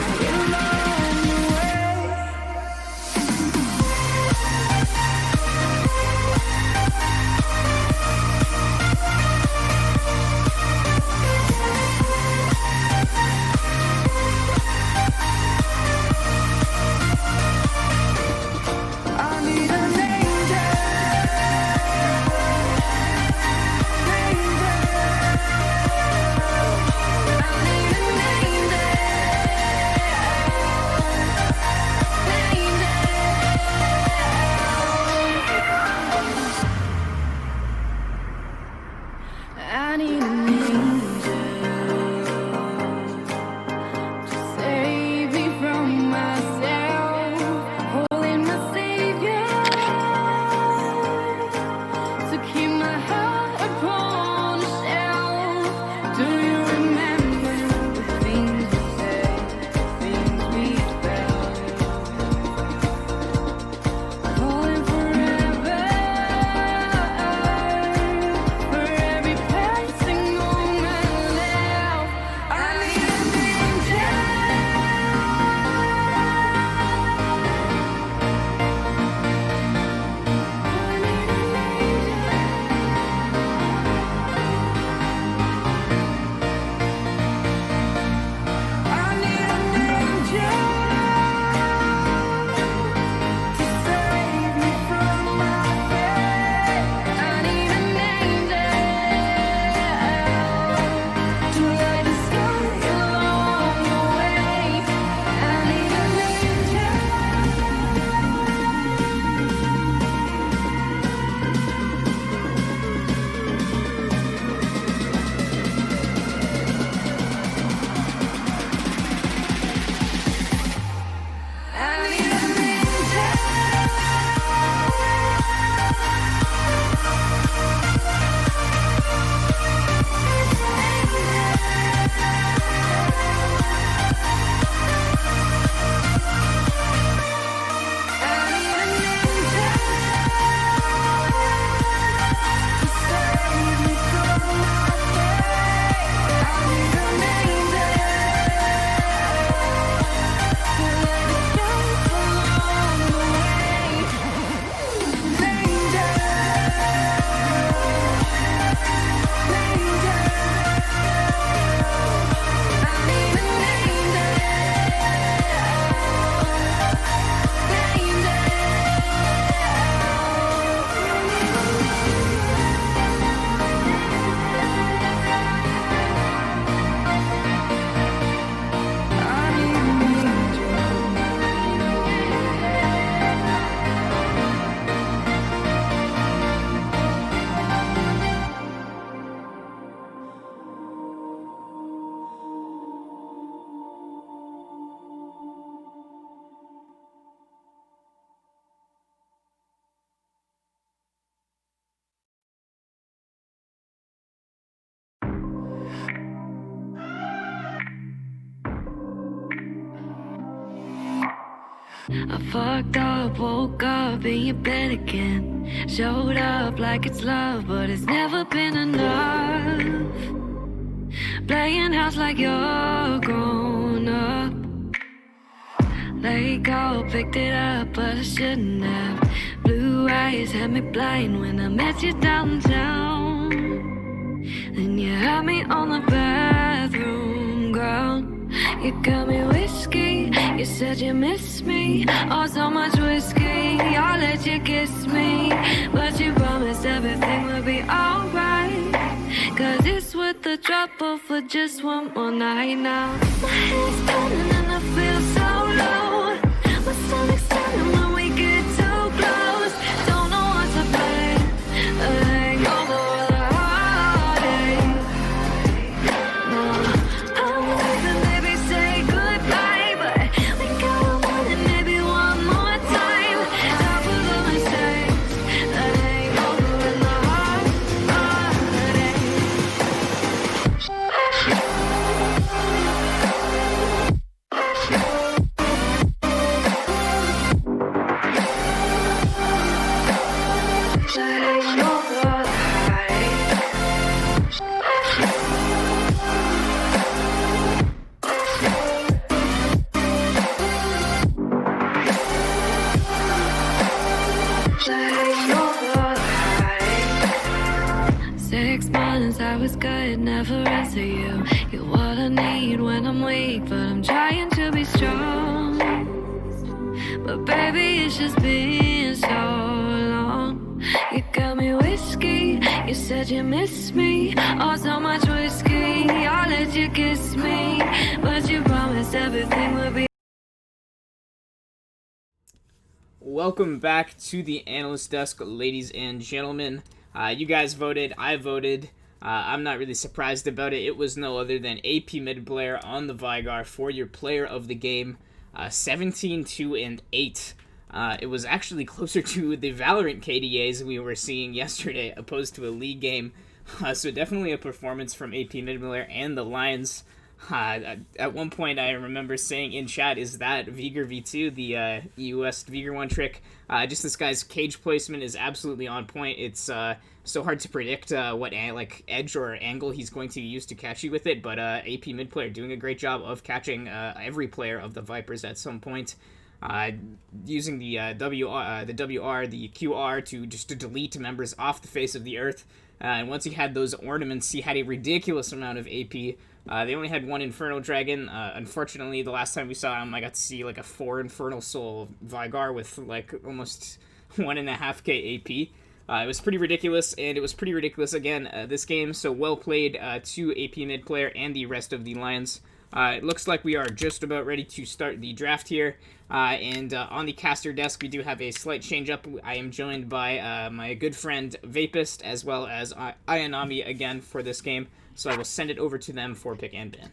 along the way. I need an angel, I need an angel to save me from myself, holding my savior, to keep my heart upon the shelf. Do you remember the things we said, the things we felt, calling forever, for every passing moment I fucked up, woke up in your bed again. Showed up like it's love, but it's never been enough. Playing house like you're grown up. Let go, picked it up, but I shouldn't have. Blue eyes had me blind when I met you downtown. Then you had me on the bathroom ground. You got me whiskey, you said you miss me. Oh, so much whiskey, I'll let you kiss me. But you promised everything would be alright. Cause it's worth the trouble for just one more night now. My head's turning and I feel so low. My stomach's turning when we get too close. Don't know what to play. A hangover, the heartache. No, I'm leaving, baby, say goodbye. But we gotta want it maybe one more time. Time for the mistakes. The hangover and the heartache. Letting go the Letting go the 6 months I was good, never answer you. You're what I need when I'm weak, but I'm trying to be strong. But baby, it's just been so long. You got me whiskey, you said you miss me. Oh, so much whiskey, I'll let you kiss me. But you promised everything would be. Welcome back to the Analyst Desk, ladies and gentlemen. You guys voted, I voted. I'm not really surprised about it. It was no other than AP mid player on the Vigar for your player of the game. 17, 2, and 8. It was actually closer to the Valorant KDAs we were seeing yesterday, opposed to a league game. So definitely a performance from AP mid player and the Lions. At one point, I remember saying in chat, "Is that Vigor V2, the EU West Vigor 1 trick?" Just this guy's cage placement is absolutely on point. It's so hard to predict what edge or angle he's going to use to catch you with it. But AP mid player doing a great job of catching every player of the Vipers at some point. Using the WR, the QR to delete members off the face of the earth. And once he had those ornaments, he had a ridiculous amount of AP. They only had one Infernal Dragon. Unfortunately, the last time we saw him, I got to see like a 4 Infernal Soul Vigar with like almost 1.5k AP. It was pretty ridiculous, and it was pretty ridiculous again this game. So well played to AP mid player and the rest of the Lions. It looks like we are just about ready to start the draft here. And on the caster desk, we do have a slight change up. I am joined by my good friend Vapist, as well as Ayanami again for this game. So I will send it over to them for pick and ban.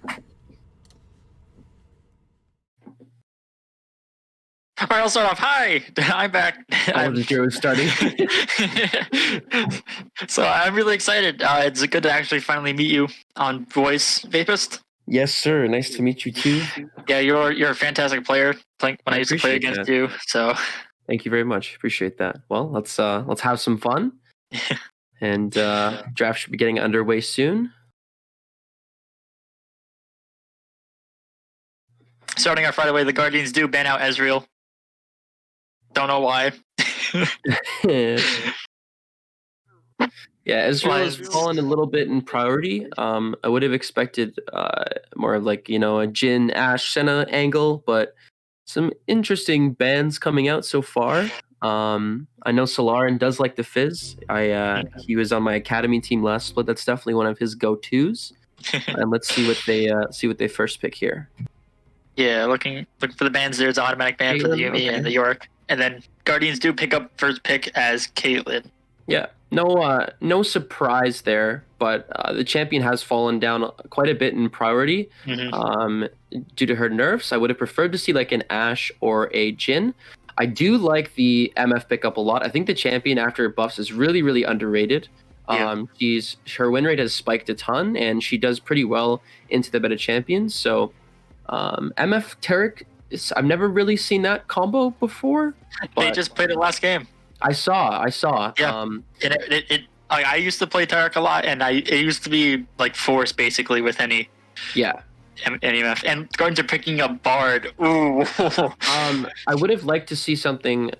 All right, I'll start off. Hi, I'm back. I'm just starting. So I'm really excited. It's good to actually finally meet you on voice, Vapist. Yes, sir. Nice to meet you too. Yeah, you're a fantastic player. When I used to play appreciate against that. you, so Thank you very much. Appreciate that. Well, let's have some fun. And draft should be getting underway soon. starting off right away, the Guardians do ban out Ezreal. Don't know why. Yeah, Ezreal has fallen a little bit in priority. I would have expected more of like, a Jhin, Ashe, Senna angle, but some interesting bans coming out so far. I know Solarin does like the Fizz. He was on my academy team last split. That's definitely one of his go-tos. And let's see what they first pick here. Yeah, looking for the bans. There's an automatic ban for the Yumi okay. and the York, and then Guardians do pick up first pick as Caitlyn. Yeah, no surprise there, but the champion has fallen down quite a bit in priority due to her nerfs. I would have preferred to see like an Ashe or a Jhin. I do like the MF pickup a lot. I think the champion after buffs is really, really underrated. Yeah. Her win rate has spiked a ton, and she does pretty well into the meta champions. So MF Taric I've never really seen that combo before. They But just played it last game. I saw. Yeah. I used to play Tarek a lot, and it used to be like force basically with any Yeah. MF. And going to picking up Bard. Ooh. I would have liked to see something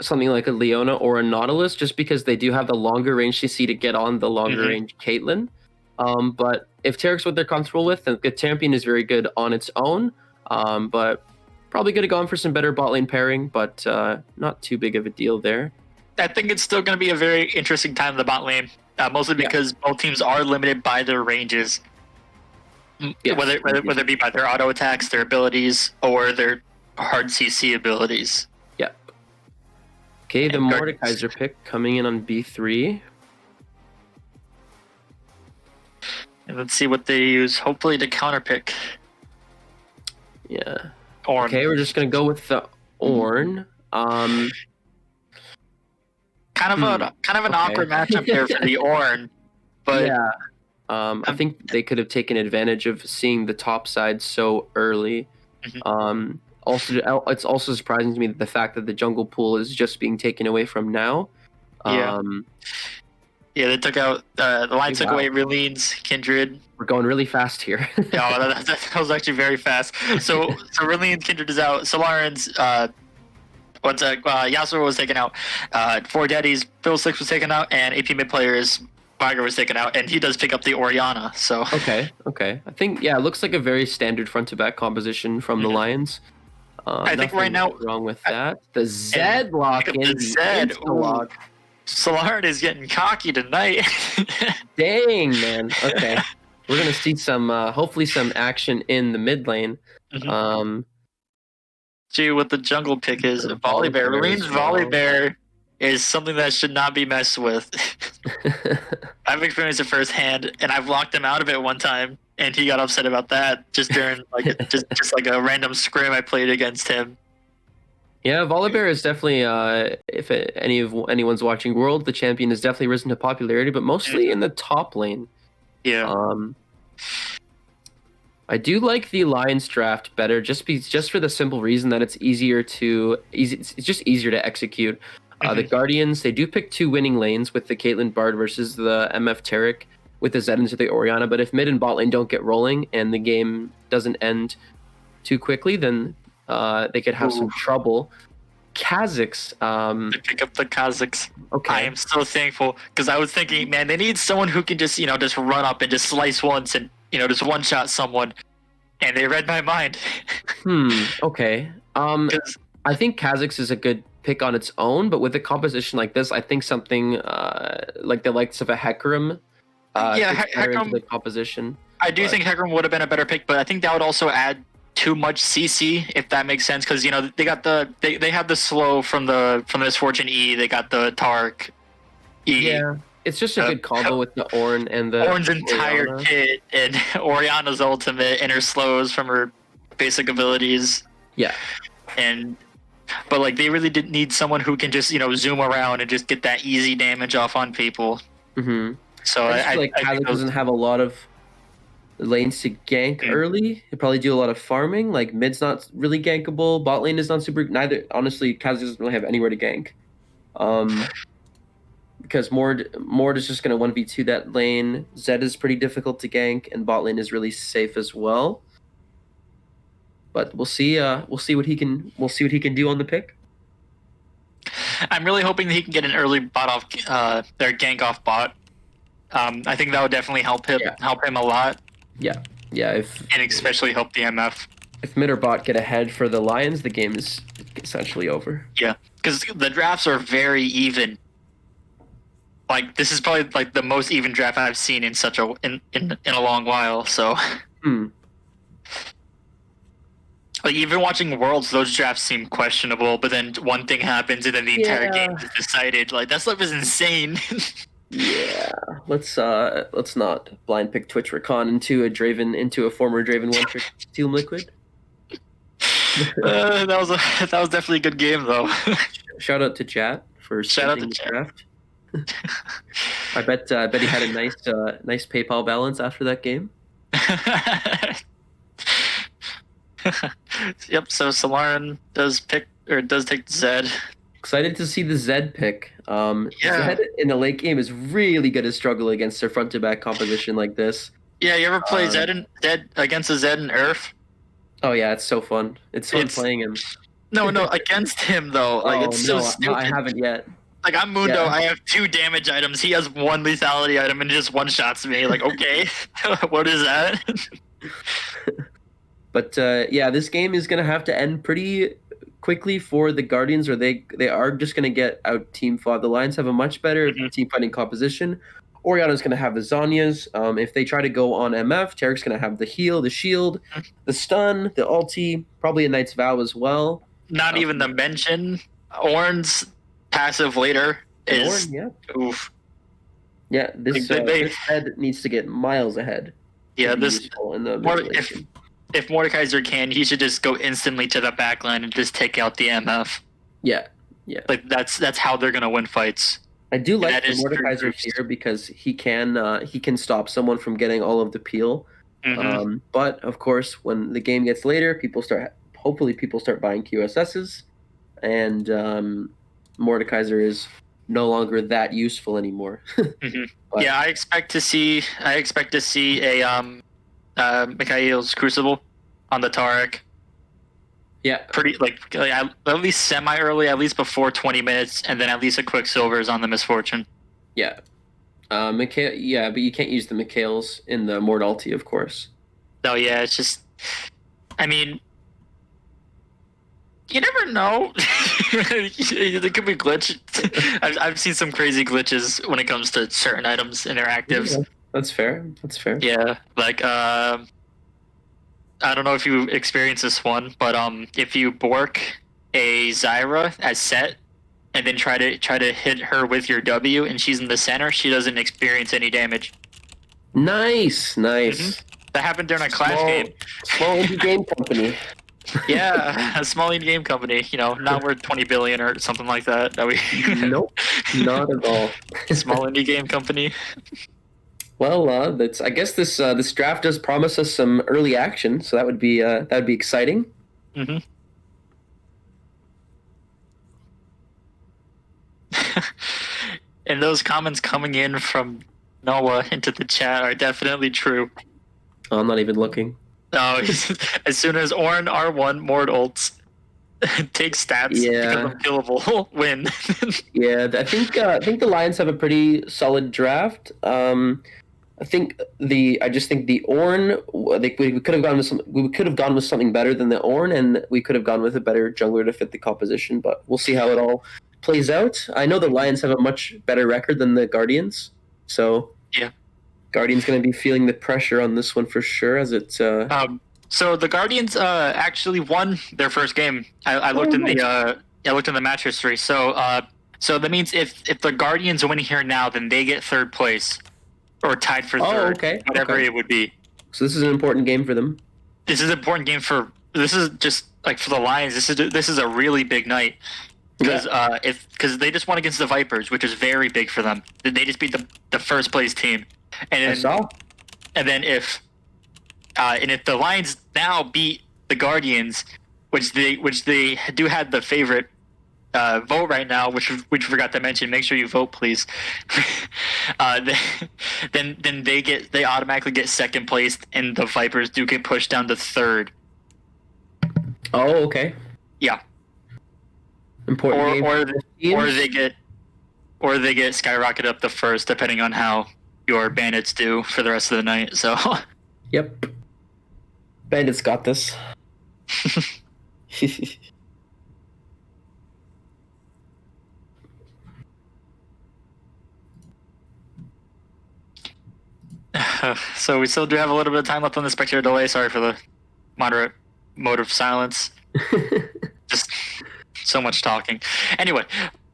like a Leona or a Nautilus, just because they do have the longer range CC to get on the longer range Caitlyn. But if Tarek's what they're comfortable with, then the champion is very good on its own. But probably could have gone for some better bot lane pairing, but not too big of a deal there. I think it's still going to be a very interesting time in the bot lane, mostly because both teams are limited by their ranges. Yes. Whether it be by their auto attacks, their abilities, or their hard CC abilities. Yep. Okay, the Mordekaiser pick coming in on B3. And let's see what they use, hopefully to counterpick. Yeah. Ornn. Okay, we're just gonna go with the Ornn. Kind of an awkward matchup there for the Ornn, but yeah. I think they could have taken advantage of seeing the top side so early. Also, it's also surprising to me that the fact that the jungle pool is just being taken away from now. Yeah, they took out the line took away Reline's Kindred. We're going really fast here. Yeah, that was actually very fast. So Reline's Kindred is out. Solarin's Yasuo was taken out. Four Daddies, Phil Six was taken out, and AP mid players Viger was taken out, and he does pick up the Orianna. So okay. I think it looks like a very standard front to back composition from the Lions. I think right now wrong with that. The Zed lock in the Zed lock. Solarin is getting cocky tonight. Dang, man. Okay. We're going to see some, hopefully some action in the mid lane. Gee, what the jungle pick is Volibear. Reline's Volibear is something that should not be messed with. I've experienced it firsthand, and I've locked him out of it one time, and he got upset about that just during just like a random scrim I played against him. Yeah, Volibear is definitely, if anyone's watching World, the champion has definitely risen to popularity, but mostly in the top lane. Yeah. I do like the Lions draft better, just for the simple reason that it's just easier to execute. The Guardians, they do pick two winning lanes with the Caitlyn Bard versus the MF Tarek with the Zed into the Orianna, but if mid and bot lane don't get rolling and the game doesn't end too quickly, then they could have some trouble. Kazakhs. They pick up the Kazakhs. Okay. I am so thankful because I was thinking, man, they need someone who can just run up and just slice once and just one shot someone, and they read my mind. Okay. I think Kazakhs is a good pick on its own, but with a composition like this, I think something like the likes of a Hecarim. Hecarim. The composition. I do think Hecarim would have been a better pick, but I think that would also add too much CC, if that makes sense, because they got they have the slow from the Misfortune E, they got the Tark E. Yeah, it's just a good combo with the Ornn and the Ornn's entire Orianna. kit and Orianna's ultimate and her slows from her basic abilities. Yeah, but like they really did need someone who can just zoom around and just get that easy damage off on people. So I feel like Kazakhs doesn't have a lot of lanes to gank early. They probably do a lot of farming. Like mid's not really gankable. Bot lane is not super. Neither, honestly, Kazakhs doesn't really have anywhere to gank. Because Mord is just going to 1v2 that lane. Zed is pretty difficult to gank, and bot lane is really safe as well. But we'll see. We'll see what he can do on the pick. I'm really hoping that he can get an early bot off their gank off bot. I think that would definitely help him a lot. Yeah. And especially help the MF. If mid or bot get ahead for the Lions, the game is essentially over. Yeah, because the drafts are very even. Like this is probably like the most even draft I've seen in such a long while. So, like even watching Worlds, those drafts seem questionable. But then one thing happens, and then the entire game is decided. Like that stuff is insane. Yeah, let's not blind pick Twitch Recon into a former Draven one trick Team Liquid. that was definitely a good game though. Shout out to chat for starting the draft. I bet he had a nice PayPal balance after that game. Yep. So Solarin does take Zed. Excited to see the Zed pick. Yeah. Zed in the late game is really going to struggle against their front to back composition like this. Yeah, you ever play Zed against a Zed and Earth? Oh yeah, it's so fun. It's fun playing him. No, against him though. Like it's so stupid. No, I haven't yet. Like I'm Mundo, Yeah. I have 2 damage items. He has 1 lethality item and just one shots me. Like okay, what is that? But yeah, this game is going to have to end pretty quickly for the Guardians, or they are just going to get out team fought. The Lions have a much better team fighting composition. Oriana's going to have the Zanyas. If they try to go on MF, Tarek's going to have the heal, the shield, the stun, the ulti, probably a Knight's Vow as well. Not even to mention Ornn's passive later is oof. Yeah, this head needs to get miles ahead. Yeah, this in the if Mordekaiser can, he should just go instantly to the backline and just take out the MF. Yeah. Like that's how they're gonna win fights. I do like the Mordekaiser here because he can stop someone from getting all of the peel. But of course, when the game gets later, hopefully people start buying QSSs, and Mordekaiser is no longer that useful anymore. Yeah, I expect to see a Mikhail's Crucible on the Tarek. Yeah, pretty at least semi early, at least before 20 minutes, and then at least a Quicksilver's on the Misfortune. Yeah, but you can't use the Mikhails in the Mord ulti, of course. No, yeah, it's just, I mean, you never know. There could be glitch. I've seen some crazy glitches when it comes to certain items in their actives. Yeah, that's fair. Yeah, like I don't know if you experienced this one, but if you bork a Zyra as set and then try to hit her with your W and she's in the center, she doesn't experience any damage. Nice. That happened during a Clash game. Small indie game company. Yeah, a small indie game company. Not worth 20 billion or something like that. Nope, not at all. Small indie game company. Well, I guess this draft does promise us some early action, so that would be exciting. And those comments coming in from Noah into the chat are definitely true. Oh, I'm not even looking. No, as soon as Ornn R1 Mord ults take stats, become unkillable, win. Yeah, I think the Lions have a pretty solid draft. I just think the Ornn. We could have gone with something better than the Ornn, and we could have gone with a better jungler to fit the composition. But we'll see how it all plays out. I know the Lions have a much better record than the Guardians, so yeah, Guardians going to be feeling the pressure on this one for sure. As it. So the Guardians actually won their first game. I looked in the match history. So that means if the Guardians win here now, then they get third place. Or tied for third, whatever it would be. So this is an important game for them. This is an important game this is just like for the Lions. This is a really big night because they just won against the Vipers, which is very big for them. They just beat the first place team, and then if the Lions now beat the Guardians, which they do have the favorite vote right now, which we forgot to mention. Make sure you vote, please. Then they automatically get second place, and the Vipers do get pushed down to third. Oh, okay. Yeah. Important game. Or they get skyrocketed up to first, depending on how your bandits do for the rest of the night. So. Yep. Bandits got this. So we still do have a little bit of time left on the spectator delay. Sorry for the moderate mode of silence. Just so much talking. Anyway,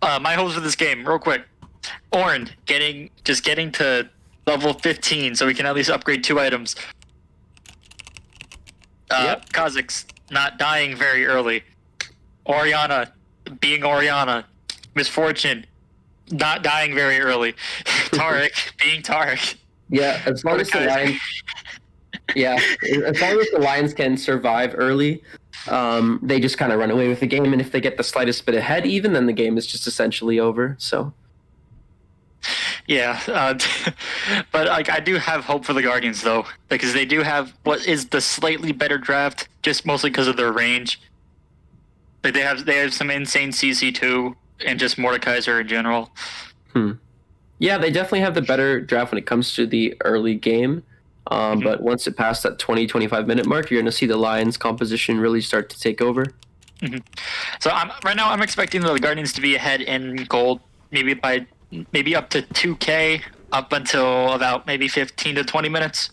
my hopes for this game, real quick. Ornn getting to level 15 so we can at least upgrade 2 items. Kha'Zix not dying very early. Oriana being Oriana. Misfortune not dying very early. Tarek being Tarek. Yeah, as long as the Lions. Yeah, as long as the Lions can survive early, they just kind of run away with the game. And if they get the slightest bit ahead, even then the game is just essentially over. So Yeah, but like I do have hope for the Guardians though, because they do have what is the slightly better draft, just mostly because of their range. Like they have some insane CC2 and just Mordekaiser in general. yeah, they definitely have the better draft when it comes to the early game. But once it passed that 20-25 minute mark, you're going to see the Lions composition really start to take over. So right now I'm expecting the Guardians to be ahead in gold, maybe up to 2K, up until about maybe 15 to 20 minutes.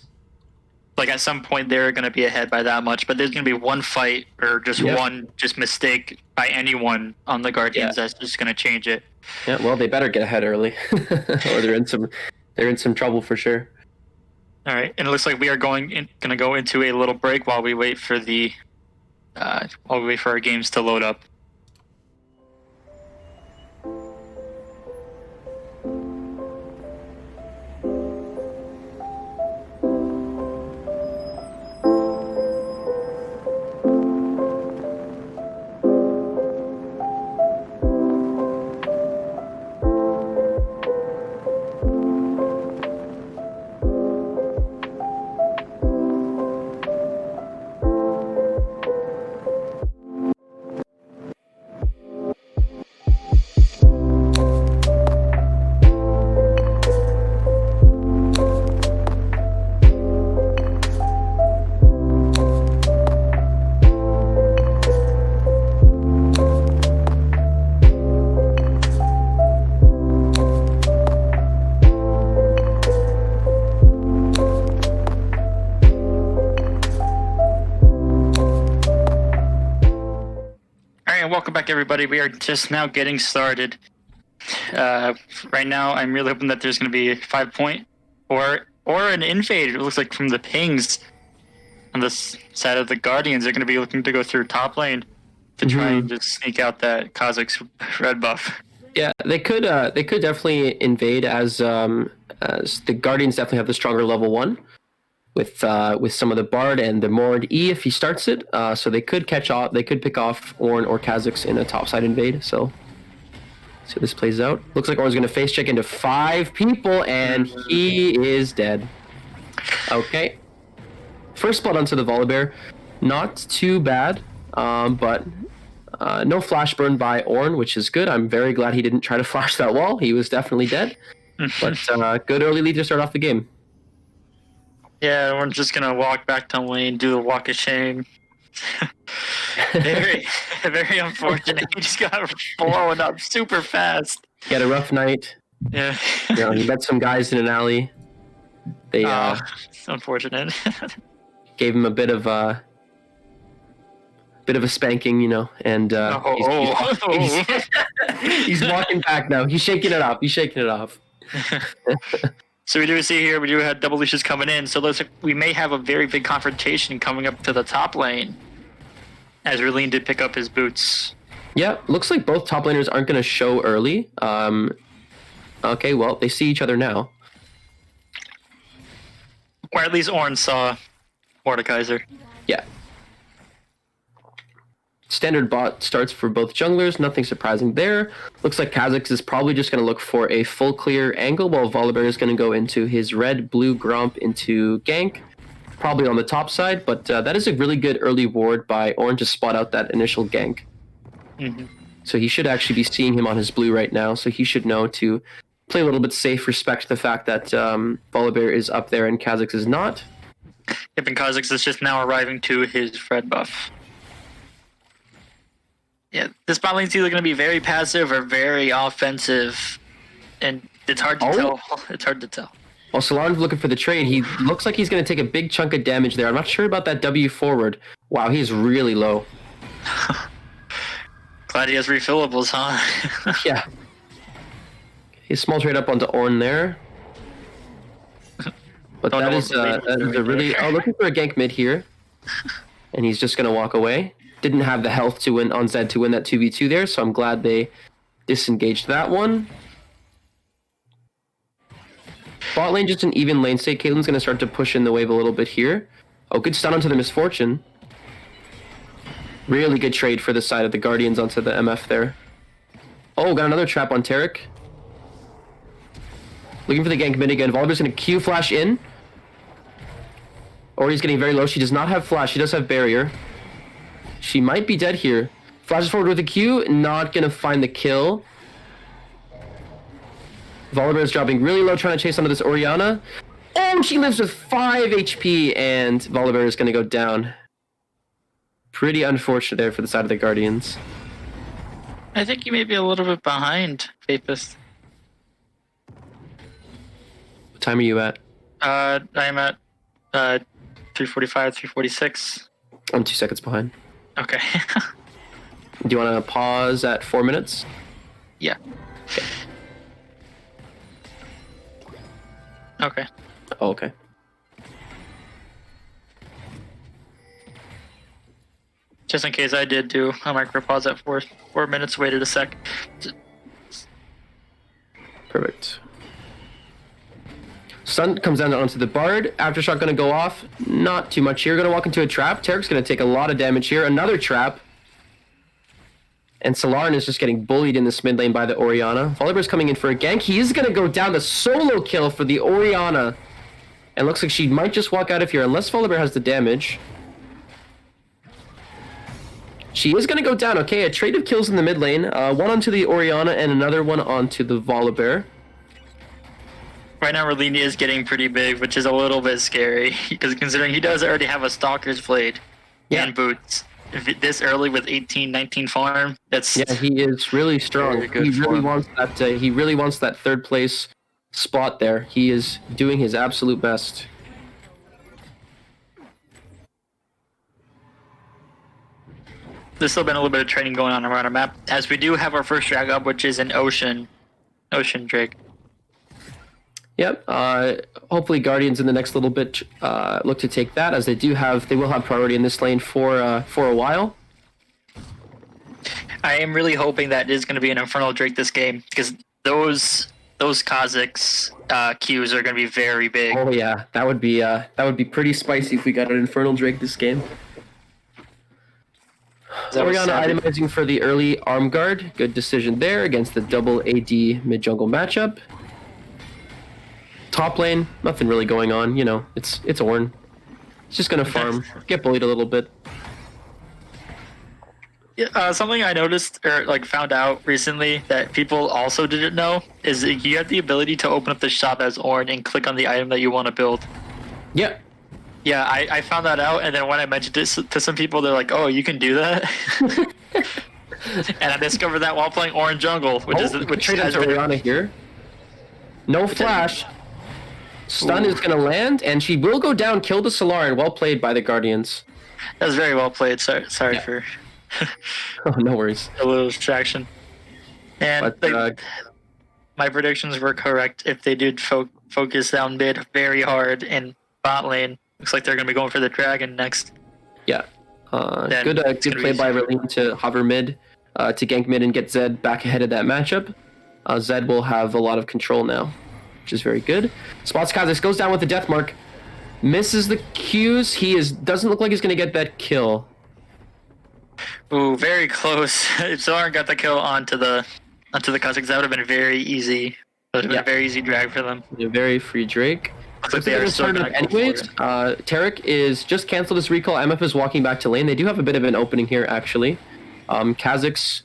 Like at some point they're going to be ahead by that much, but there's going to be one fight or just one mistake by anyone on the Guardians that's just going to change it. Yeah, well, they better get ahead early, or they're in some trouble for sure. All right, and it looks like we are going to go into a little break while we wait for our games to load up. Welcome back, everybody. We are just now getting started. Right now, I'm really hoping that there's going to be a 5-point or an invade. It looks like from the pings on this side of the Guardians, they're going to be looking to go through top lane to try and just sneak out that Kazakh's red buff. Yeah, they could definitely invade as the Guardians definitely have the stronger level 1 with some of the Bard and the Mord E if he starts it. So they could pick off Ornn or Kazakhs in a topside invade. So this plays out. Looks like Ornn's going to face check into 5 people, and he is dead. Okay. First blood onto the Volibear. Not too bad, but no flash burn by Ornn, which is good. I'm very glad he didn't try to flash that wall. He was definitely dead. But good early lead to start off the game. Yeah, we're just gonna walk back to lane, do the walk of shame. Very, very unfortunate. He just got blown up super fast. He had a rough night. Yeah. He met some guys in an alley. They it's unfortunate. gave him a bit of a spanking, and he's walking back now. He's shaking it off. So we do see here, we do have double leashes coming in. So looks like we may have a very big confrontation coming up to the top lane, as Relene did pick up his boots. Yeah, looks like both top laners aren't going to show early. Okay, well, they see each other now. Or at least Ornn saw Mordekaiser. Yeah. Standard bot starts for both junglers, nothing surprising there. Looks like Kazakhs is probably just going to look for a full clear angle, while Volibear is going to go into his red-blue Gromp into gank, probably on the top side, but that is a really good early ward by Ornn to spot out that initial gank. So he should actually be seeing him on his blue right now, so he should know to play a little bit safe, respect the fact that Volibear is up there and Kazakhs is not. Yep, and Kazakhs is just now arriving to his red buff. Yeah, this bot lane's either going to be very passive or very offensive, and it's hard to tell. It's hard to tell. Well, Solange's looking for the trade. He looks like he's going to take a big chunk of damage there. I'm not sure about that W forward. Wow, he's really low. Glad he has refillables, huh? Yeah. He's small trade up onto Ornn there. But that is a really... Oh, looking for a gank mid here. And he's just going to walk away. Didn't have the health to win on Zed to win that 2v2 there, so I'm glad they disengaged that one. Bot lane just an even lane state. Caitlin's going to start to push in the wave a little bit here. Oh, good stun onto the Misfortune. Really good trade for the side of the Guardians onto the MF there. Oh, got another trap on Tarek. Looking for the gank mid again. Volibear's going to Q flash in. Or he's getting very low. She does not have flash. She does have barrier. She might be dead here. Flashes forward with a Q. Not going to find the kill. Volibear is dropping really low, trying to chase onto this Orianna. Oh, she lives with 5 HP, and Volibear is going to go down. Pretty unfortunate there for the side of the Guardians. I think you may be a little bit behind, Vapist. What time are you at? I'm at 345, 346. I'm 2 seconds behind. Okay. Do you want to pause at 4 minutes? Yeah. Okay. Oh, okay. Just in case I did do a micro pause at 4 minutes, waited a sec. Perfect. Stun comes down onto the Bard. Aftershock going to go off. Not too much here. Going to walk into a trap. Tarek's going to take a lot of damage here. Another trap. And Solarin is just getting bullied in this mid lane by the Orianna. Volibear's coming in for a gank. He is going to go down the solo kill for the Orianna. And looks like she might just walk out of here unless Volibear has the damage. She is going to go down. Okay, a trade of kills in the mid lane. One onto the Orianna and another one onto the Volibear. Right now, Relini is getting pretty big, which is a little bit scary, because considering he does already have a Stalker's Blade and boots. This early with 18, 19 farm, that's... Yeah, he is really strong. He really wants that. He really wants that third place spot there. He is doing his absolute best. There's still been a little bit of training going on around our map, as we do have our first drag up, which is an Ocean Drake. Yep. Hopefully, Guardians in the next little bit look to take that, as they will have priority in this lane for a while. I am really hoping that it is going to be an Infernal Drake this game, because those Kazakhs Qs are going to be very big. Oh yeah, that would be pretty spicy if we got an Infernal Drake this game. Orianna itemizing for the early arm guard. Good decision there against the double AD mid jungle matchup. Top lane, nothing really going on. You know, it's Ornn. It's just gonna farm, get bullied a little bit. Yeah, something I noticed or found out recently that people also didn't know is that you have the ability to open up the shop as Ornn and click on the item that you want to build. Yeah. Yeah, I found that out, and then when I mentioned it to some people, they're like, "Oh, you can do that." And I discovered that while playing Ornn Jungle, which trade into Orianna here. No flash. Stun is going to land, and she will go down, kill the Solarin. Well played by the Guardians. That was very well played. Sorry for Oh, no worries. a little distraction. And But, my predictions were correct. If they did focus down mid very hard in bot lane, looks like they're going to be going for the Dragon next. Yeah. Good play by Relene to hover mid, to gank mid and get Zed back ahead of that matchup. Zed will have a lot of control now, which is very good. Spots Kazakhs, goes down with the death mark. Misses the Qs. Doesn't look like he's going to get that kill. Ooh, very close. If Zoran got the kill onto the Kazakhs, that would have been very easy. That would have been a very easy drag for them. A very free Drake. Looks like they are still going to anyways. Tarek is just canceled his recall. MF is walking back to lane. They do have a bit of an opening here, actually. Kazakhs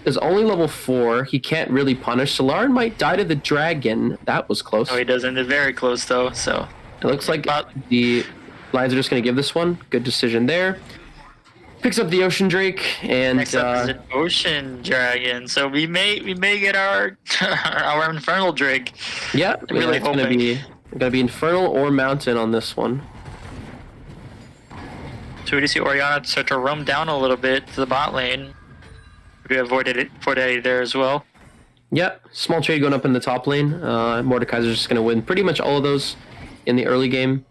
is only level 4. He can't really punish. Solarin might die to the dragon. That was close. No, he doesn't. They're very close, though, so... It looks like the Lions are just going to give this one. Good decision there. Picks up the Ocean Drake, and... Next up is an Ocean Dragon, so we may get our Infernal Drake. Yeah, really it's going to be Infernal or Mountain on this one. So we do see Orianna start to roam down a little bit to the bot lane. We avoided it for Daddy there as well. Yep, small trade going up in the top lane. Mordekaiser's just going to win pretty much all of those in the early game.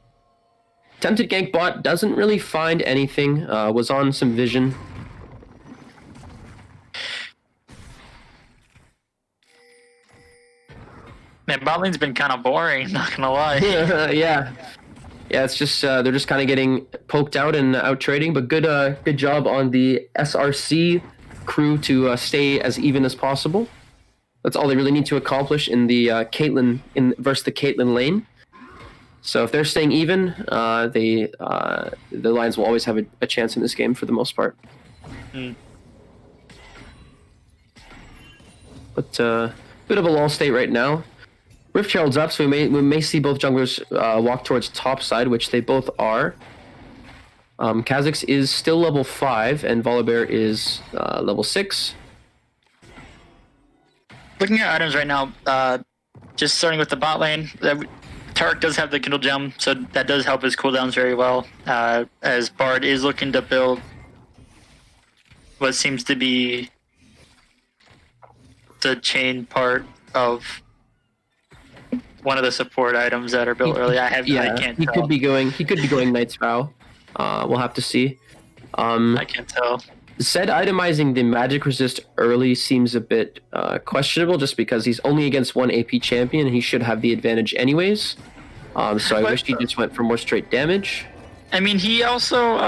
Tempted gank bot doesn't really find anything. Was on some vision. Man, bot lane's been kind of boring, not gonna lie. Yeah. Yeah, it's just they're just kind of getting poked out and out trading, but good job on the SRC crew to stay as even as possible. That's all they really need to accomplish in the Caitlyn versus the Caitlyn lane. So if they're staying even, the Lions will always have a chance in this game for the most part. But bit of a lull state right now. Rift Herald's up, so we may see both junglers walk towards top side, which they both are. Kha'Zix is still level 5, and Volibear is level 6. Looking at items right now, just starting with the bot lane, Tarek does have the Kindle Gem, so that does help his cooldowns very well. As Bard is looking to build what seems to be the chain part of one of the support items that are built early. I can't tell. Could be going Knight's Vow. We'll have to see. I can't tell. Zed itemizing the magic resist early seems a bit questionable, just because he's only against one AP champion and he should have the advantage anyways. So I wish he just went for more straight damage. I mean, he also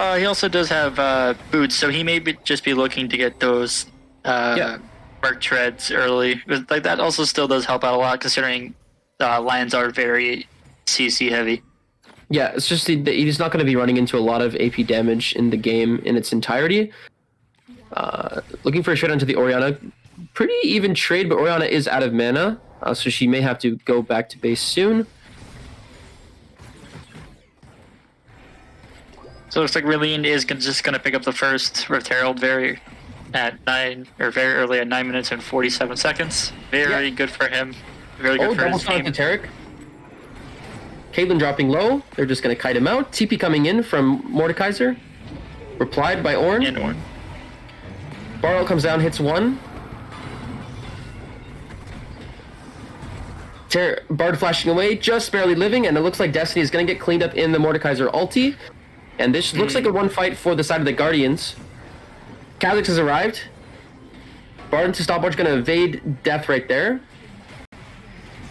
does have boots, so he may just be looking to get those Merc treads early. Like that also still does help out a lot, considering Lions are very CC heavy. Yeah, it's just he's not going to be running into a lot of AP damage in the game in its entirety. Looking for a trade onto the Orianna. Pretty even trade, but Orianna is out of mana, so she may have to go back to base soon. So it looks like Rillian is just going to pick up the first Rift Herald very early at 9 minutes and 47 seconds. Very good for him. Very good for his team. To Tarek. Caitlyn dropping low. They're just going to kite him out. TP coming in from Mordekaiser. Replied by Ornn. And Ornn. Barrel comes down, hits one. Bard flashing away, just barely living, and it looks like Destiny is going to get cleaned up in the Mordekaiser ulti. And this looks like a one fight for the side of the Guardians. Kha'Zix has arrived. Bard to stopwatch going to evade death right there.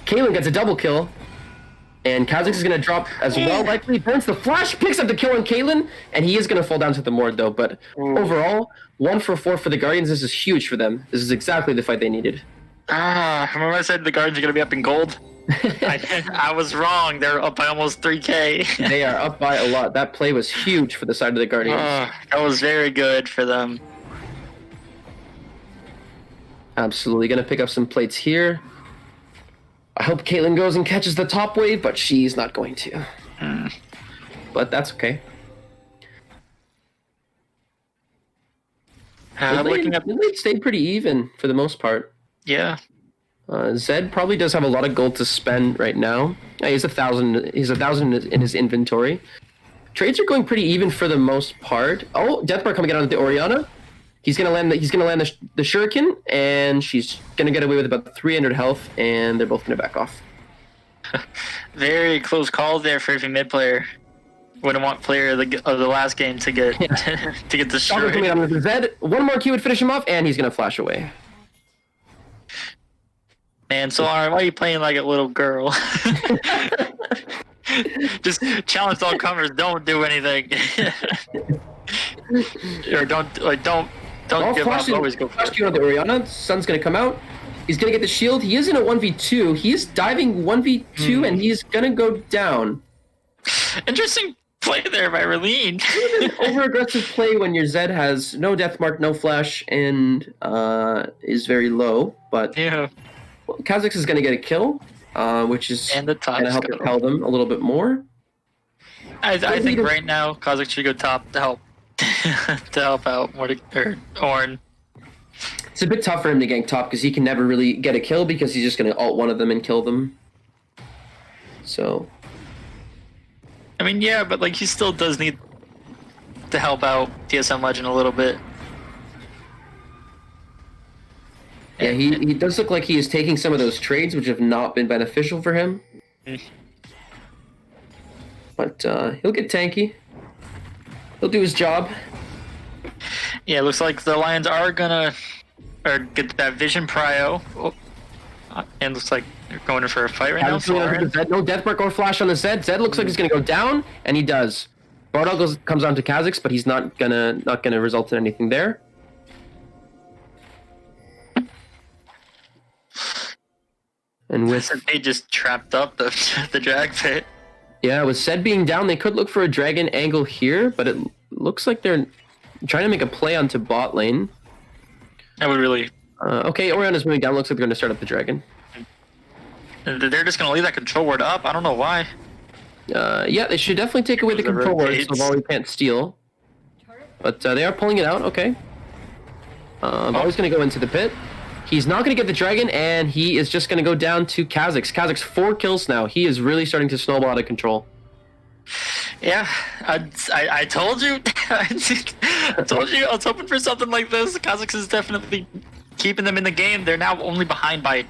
Caitlyn gets a double kill. And Kha'Zix is going to drop as well, likely. Burns the flash, picks up the kill on Caitlyn, and he is going to fall down to the Mord, though. But overall, 1 for 4 for the Guardians. This is huge for them. This is exactly the fight they needed. Remember I said the Guardians are going to be up in gold? I was wrong. They're up by almost 3k. They are up by a lot. That play was huge for the side of the Guardians. That was very good for them. Absolutely. Going to pick up some plates here. I hope Caitlyn goes and catches the top wave, but she's not going to. But that's okay. Looking up, the lane stayed pretty even for the most part. Yeah. Zed probably does have a lot of gold to spend right now. He's 1,000. He's 1,000 in his inventory. Trades are going pretty even for the most part. Oh, Deathmark coming out of the Orianna. He's gonna land. He's gonna land the Shuriken, and she's gonna get away with about 300 health, and they're both gonna back off. Very close call there for every mid player. Wouldn't want player of the last game to get to get destroyed. Coming out with Zed. One more Q would finish him off, and he's gonna flash away. Man, Solar, why are you playing like a little girl? Just challenge all comers. Don't do anything. Or don't give up. Always go first. On the Orianna. Sun's gonna come out. He's gonna get the shield. He is in a 1v2. He's diving 1v2, and he's gonna go down. Interesting play there by Rillian. Over aggressive play when your Zed has no death mark, no flash, and is very low. But yeah. Well, Kha'Zix is going to get a kill, which is going to help propel them a little bit more. I think right now Kha'Zix should go top to help out Ornn. It's a bit tough for him to gank top because he can never really get a kill because he's just going to ult one of them and kill them. So, I mean, yeah, but like he still does need to help out TSM Legend a little bit. Yeah, he does look like he is taking some of those trades, which have not been beneficial for him. But he'll get tanky. He'll do his job. Yeah, it looks like the Lions are gonna get that Vision Prio. And looks like They're going in for a fight right now. Kazak's going for Zed. No Deathmark or Flash on the Zed. Zed looks like he's going to go down, and he does. Bardog comes on to Kazak's, but he's not gonna result in anything there. And with they just trapped up the drag pit. Yeah, with Zed being down, they could look for a dragon angle here, but it looks like they're trying to make a play onto bot lane. That would really. Okay, Oriana's moving down. Looks like they're going to start up the dragon. They're just going to leave that control ward up. I don't know why. Yeah, they should definitely take away the control ward so Volley can't steal. But they are pulling it out. Okay. Volley's going to go into the pit. He's not going to get the dragon, and he is just going to go down to Kazak's. Kazak's 4 kills now. He is really starting to snowball out of control. Yeah, I told you. I told you I was hoping for something like this. Kazakhs is definitely keeping them in the game. They're now only behind by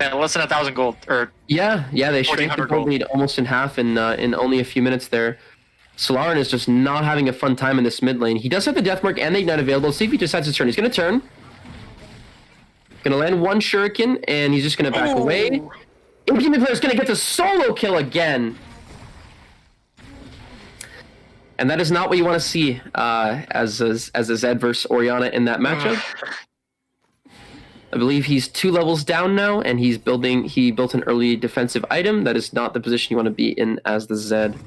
less than 1,000 gold. Or yeah, they shrank the gold lead almost in half in only a few minutes there. Solarin is just not having a fun time in this mid lane. He does have the Deathmark and the Ignite available. Let's see if he decides to turn. He's going to turn. Gonna land one shuriken, and he's just gonna back away. Implement Player is gonna get the solo kill again. And that is not what you want to see as a Zed versus Oriana in that matchup. I believe he's 2 levels down now, and he built an early defensive item. That is not the position you want to be in as the Zed.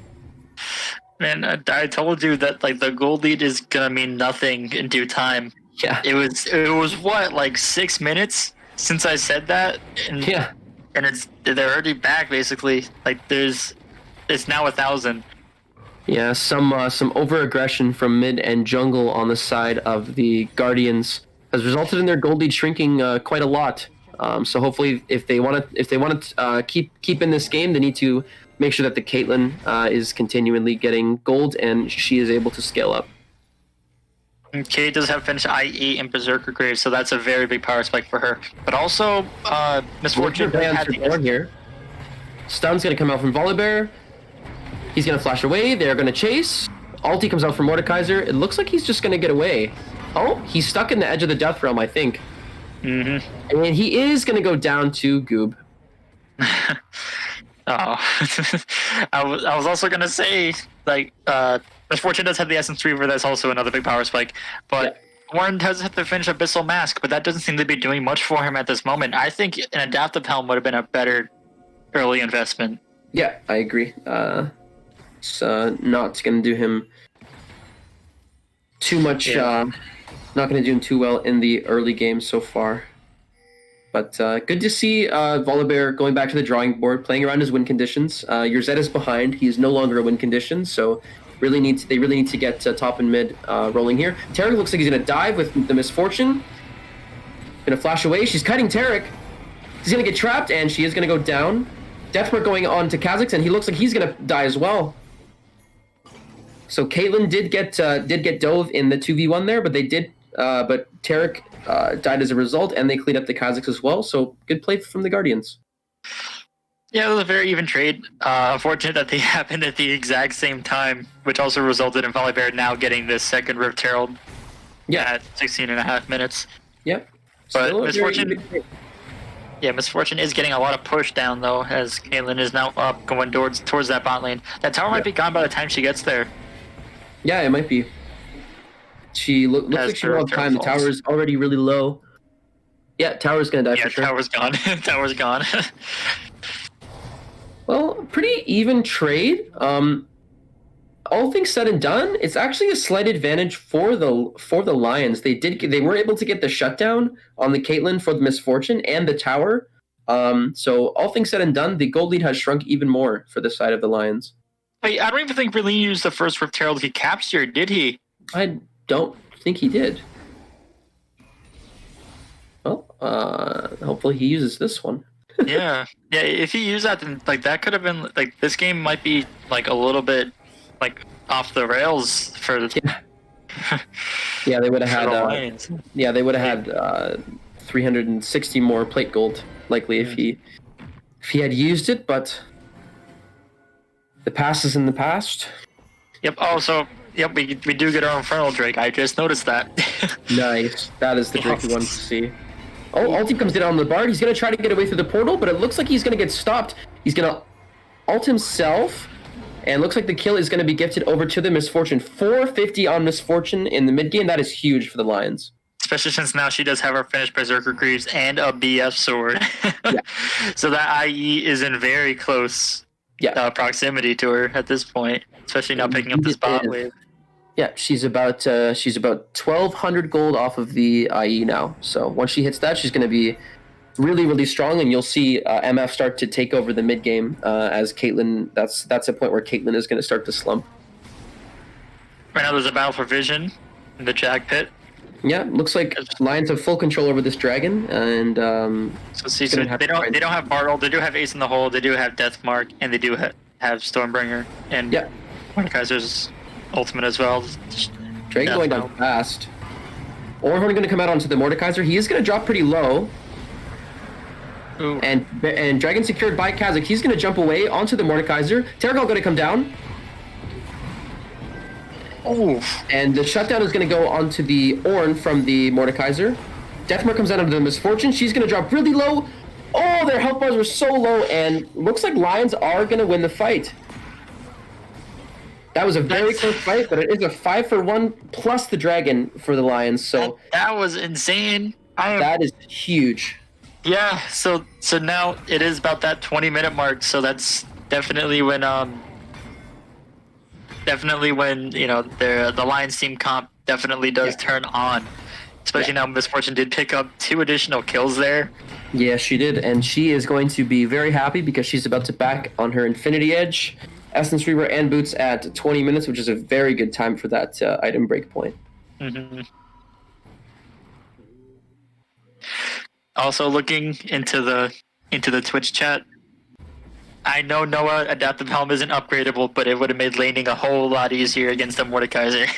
Man, I told you that like the gold lead is gonna mean nothing in due time. Yeah. It was what, like 6 minutes since I said that? And, yeah. And they're already back basically. Like it's now 1,000. Yeah, some over-aggression from mid and jungle on the side of the Guardians has resulted in their gold lead shrinking quite a lot. So hopefully, if they want to keep in this game, they need to make sure that the Caitlyn is continually getting gold and she is able to scale up. Kate does have finished IE and Berserker grade, so that's a very big power spike for her. But also, Misfortune had here. Stun's going to come out from Volibear. He's going to flash away. They're going to chase. Ulti comes out from Mordekaiser. It looks like he's just going to get away. Oh, he's stuck in the edge of the Death Realm, I think. Mm-hmm. And he is going to go down to Goob. I was also going to say, like, Misfortune does have the Essence Reaver, that's also another big power spike. But Warren does have to finish Abyssal Mask, but that doesn't seem to be doing much for him at this moment. I think an Adaptive Helm would have been a better early investment. Yeah, I agree. It's not going to do him too much, not going to do him too well in the early game so far. But good to see Volibear going back to the drawing board, playing around his win conditions. Your Zed is behind. He is no longer a win condition, so they really need to get top and mid rolling here. Tarek looks like he's going to dive with the Misfortune. Going to flash away. She's cutting Tarek. He's going to get trapped, and she is going to go down. Deathmark going on to Kazakh, and he looks like he's going to die as well. So Caitlyn did get dove in the 2v1 there, but but Tarek died as a result, and they cleaned up the Kazakhs as well. So good play from the Guardians. Yeah, it was a very even trade. Unfortunate that they happened at the exact same time, which also resulted in Volibear now getting this second Rift Herald at 16.5 minutes. Yep. But Misfortune is getting a lot of push down, though, as Caitlyn is now up, going towards that bot lane. That tower might be gone by the time she gets there. Yeah, it might be. She looks like she won't have time. The tower is already really low. Yeah, tower's going to die for sure. Yeah, tower's gone. Tower's gone. Well, pretty even trade. All things said and done, it's actually a slight advantage for the Lions. They were able to get the shutdown on the Caitlyn for the Misfortune and the tower. So all things said and done, the gold lead has shrunk even more for the side of the Lions. Wait, I don't even think Berlin used the first Rift Herald he captured, did he? I don't think he did. Well, hopefully he uses this one. yeah. If he used that, then like that could have been like this game might be like a little bit like off the rails for. Yeah, they would have had. They would have had 360 more plate gold likely if he had used it, but the past is in the past. Yep. Also, we do get our Infernal Drake. I just noticed that. Nice. That is the tricky one to see. Oh, ulti comes in on the Bard. He's going to try to get away through the portal, but it looks like he's going to get stopped. He's going to ult himself, and looks like the kill is going to be gifted over to the Misfortune. 450 on Misfortune in the mid game. That is huge for the Lions. Especially since now she does have her finished Berserker Greaves and a BF sword. Yeah. So that IE is in very close proximity to her at this point, especially now picking up the spot wave. Yeah, she's about 1,200 gold off of the IE now. So once she hits that, she's going to be really, really strong, and you'll see MF start to take over the mid game as Caitlyn. That's a point where Caitlyn is going to start to slump. Right now, there's a battle for vision in the Jag Pit. Yeah, looks like Lions have full control over this dragon, and so they don't have Bartle. They do have Ace in the Hole. They do have Deathmark, and they do have Stormbringer and Mordekaiser's ultimate as well. Dragon going down fast. Orhorn going to come out onto the Mordekaiser. He is going to drop pretty low. Ooh. And Dragon secured by Kazakh. He's going to jump away onto the Mordekaiser. Terragal going to come down. Oh. And the shutdown is going to go onto the Ornn from the Mordekaiser. Deathmark comes out of the Misfortune. She's going to drop really low. Oh, their health bars were so low, and looks like Lions are going to win the fight. That was a very close fight, but it is a 5-for-1 plus the dragon for the Lions. So that was insane. That is huge. Yeah. So now it is about that 20-minute mark. So that's definitely when the Lions team comp definitely does turn on. Especially now Misfortune did pick up 2 additional kills there. Yeah, she did, and she is going to be very happy because she's about to back on her Infinity Edge. Essence Reaver and Boots at 20 minutes, which is a very good time for that item break point. Mm-hmm. Also looking into the Twitch chat, I know Noah Adaptive Helm isn't upgradable, but it would have made laning a whole lot easier against the Mordekaiser.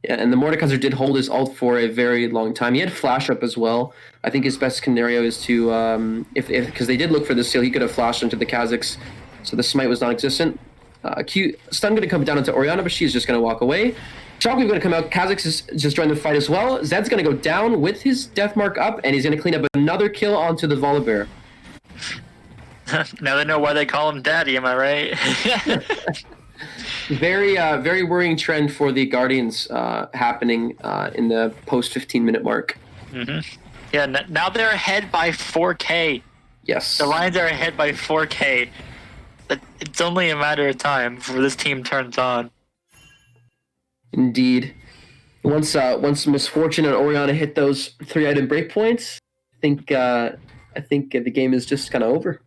Yeah, and the Mordekaiser did hold his ult for a very long time. He had flash up as well. I think his best scenario is to, because they did look for the seal, he could have flashed into the Kazakhs, so the smite was non-existent. Stun going to come down into Orianna, but she's just going to walk away. Shockwave going to come out. Kazakhs is just joined the fight as well. Zed's going to go down with his death mark up, and he's going to clean up another kill onto the Volibear. Now they know why they call him Daddy, am I right? Very, very worrying trend for the Guardians happening in the post 15-minute mark. Mm-hmm. Yeah, now they're ahead by 4K. Yes. The Lions are ahead by 4K. But it's only a matter of time before this team turns on. Indeed. Once Misfortune and Orianna hit those 3-item breakpoints, I think the game is just kind of over.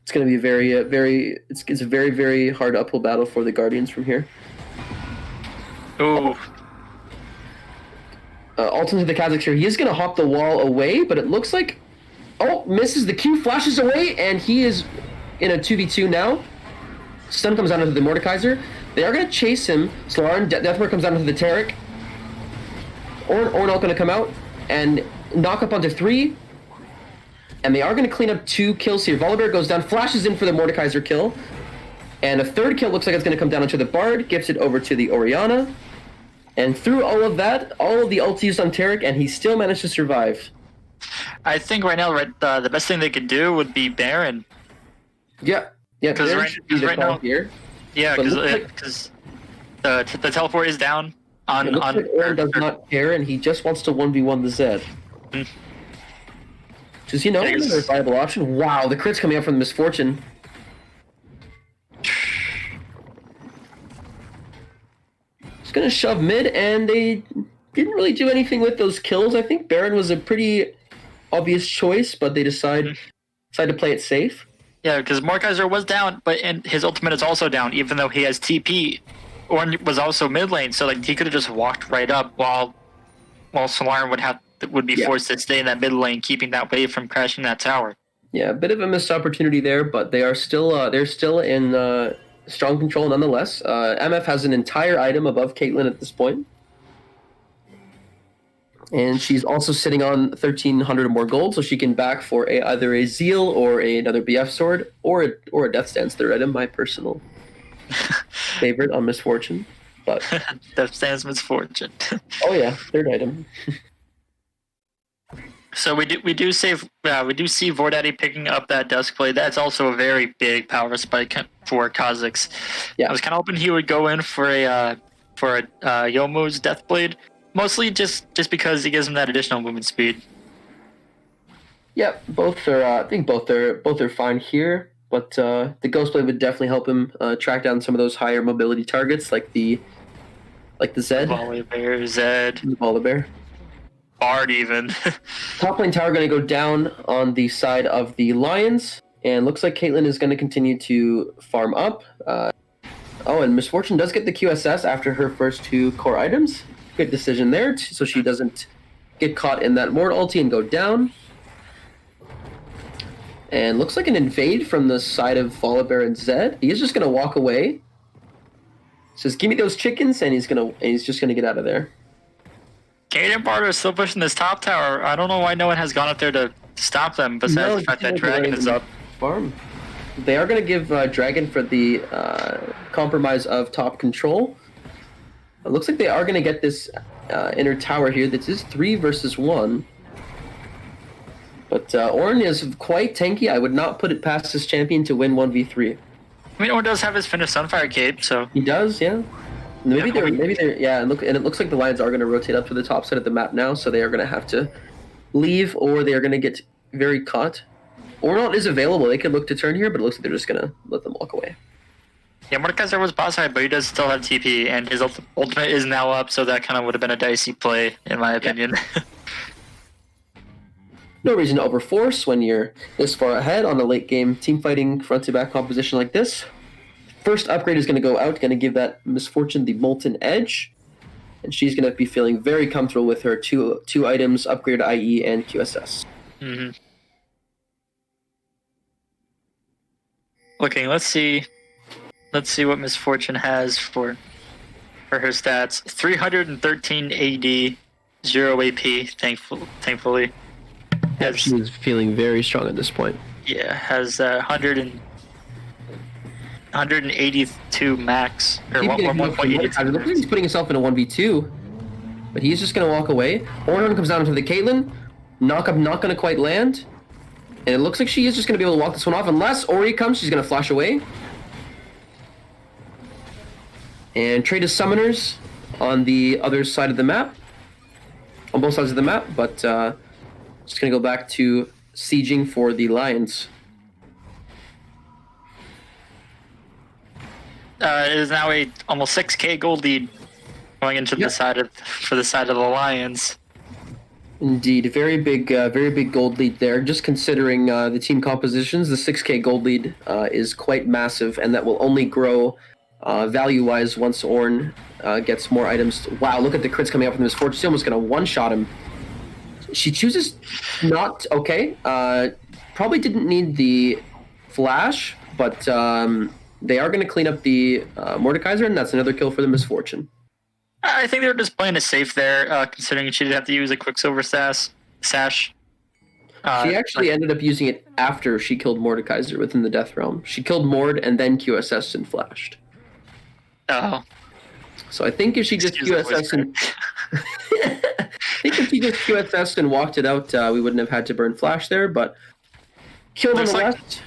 It's going to be it's a very, very hard uphill battle for the Guardians from here. Ooh. Ult into the Kazakhs here. He is going to hop the wall away, but it looks like... Oh, misses the Q, flashes away, and he is in a 2v2 now. Stun comes out into the Mordekaiser. They are going to chase him. Solaran, Deathmark comes out into the Taric. Ornn going to come out and knock up onto 3. And they are going to clean up 2 kills here. Volibear goes down, flashes in for the Mordekaiser kill. And a 3rd kill looks like it's going to come down onto the Bard, gifts it over to the Orianna. And through all of that, all of the ults used on Taric, and he still managed to survive. I think right now, the best thing they could do would be Baron. Yeah, because right now, here. Yeah, because the teleport is down on. Like Ornn does not care, and he just wants to 1v1 the Zed. Mm. Does he know another viable option? Wow, the crit's coming up from the Misfortune. Just gonna shove mid, and they didn't really do anything with those kills. I think Baron was a pretty obvious choice, but they decided to play it safe. Yeah, because Mordekaiser was down, and his ultimate is also down, even though he has TP. Ornn was also mid lane, so he could have just walked right up while Solaran would be forced to stay in that mid lane, keeping that wave from crashing that tower. Yeah, a bit of a missed opportunity there, but they are still in strong control nonetheless. MF has an entire item above Caitlyn at this point. And she's also sitting on 1,300 or more gold, so she can back for either a Zeal or another BF sword or a Death Stance 3rd item, my personal favorite on Misfortune. But Death stands misfortune. oh yeah, third item. So we do see Vordaddy picking up that Dusk Blade. That's also a very big power spike for Kha'Zix. Yeah. I was kind of hoping he would go in for a Youmuu's Death Blade, mostly just because he gives him that additional movement speed. Yep, both are. I think both are fine here. But the Ghost Blade would definitely help him track down some of those higher mobility targets, like the Zed, Volibear, Zed, the Volibear. Bard even. Top lane tower going to go down on the side of the Lions, and looks like Caitlyn is going to continue to farm up. And Misfortune does get the QSS after her first 2 core items. Good decision there, so she doesn't get caught in that Mord ulti and go down. And looks like an invade from the side of Volibear and Zed. He is just going to walk away. Says, "Give me those chickens," and he's just going to get out of there. Kate and Bard are still pushing this top tower. I don't know why no one has gone up there to stop them, besides the fact that Dragon is up. Farm. They are going to give Dragon for the compromise of top control. It looks like they are going to get this inner tower here. This is 3 versus 1. But Ornn is quite tanky. I would not put it past this champion to win 1v3. I mean, Ornn does have his finished Sunfire Cape, so... He does, yeah. Maybe they're and it looks like the Lions are going to rotate up to the top side of the map now, so they are going to have to leave, or they are going to get very caught. Ornn is available. They could look to turn here, but it looks like they're just going to let them walk away. Yeah, Mordekaiser was boss side, but he does still have TP, and his ultimate is now up, so that kind of would have been a dicey play, in my opinion. Yeah. No reason to overforce when you're this far ahead on a late game team fighting front to back composition like this. First upgrade is going to go out, going to give that Misfortune the Molten Edge, and she's going to be feeling very comfortable with her two items, upgrade IE and QSS. Mm-hmm. Looking, let's see what Misfortune has for her stats. 313 AD, 0 AP, thankfully. She's feeling very strong at this point. Yeah, has 182 max, or 1.82. Looks like he's putting himself in a 1v2, but he's just going to walk away. Ornn comes down to the Caitlyn. Knock up, not going to quite land. And it looks like she is just going to be able to walk this one off. Unless Ori comes, she's going to flash away. And trade his summoners on the other side of the map. On both sides of the map, but just going to go back to sieging for the Lions. It is now a almost 6k gold lead going into the side of the Lions. Indeed, very big gold lead there. Just considering the team compositions, the 6k gold lead is quite massive, and that will only grow value-wise once Ornn gets more items. Wow, look at the crits coming up from Misfortune. She's almost going to one-shot him. She chooses not... Okay, probably didn't need the flash, but they are going to clean up the Mordekaiser, and that's another kill for the Misfortune. I think they were just playing it safe there, considering she did have to use a Quicksilver sash. She actually ended up using it after she killed Mordekaiser within the Death Realm. She killed Mord and then QSS'd and flashed. Oh. So I think if she just QSS'd and... I think if she just QSS'd and walked it out, we wouldn't have had to burn flash there, but... Killed on the left.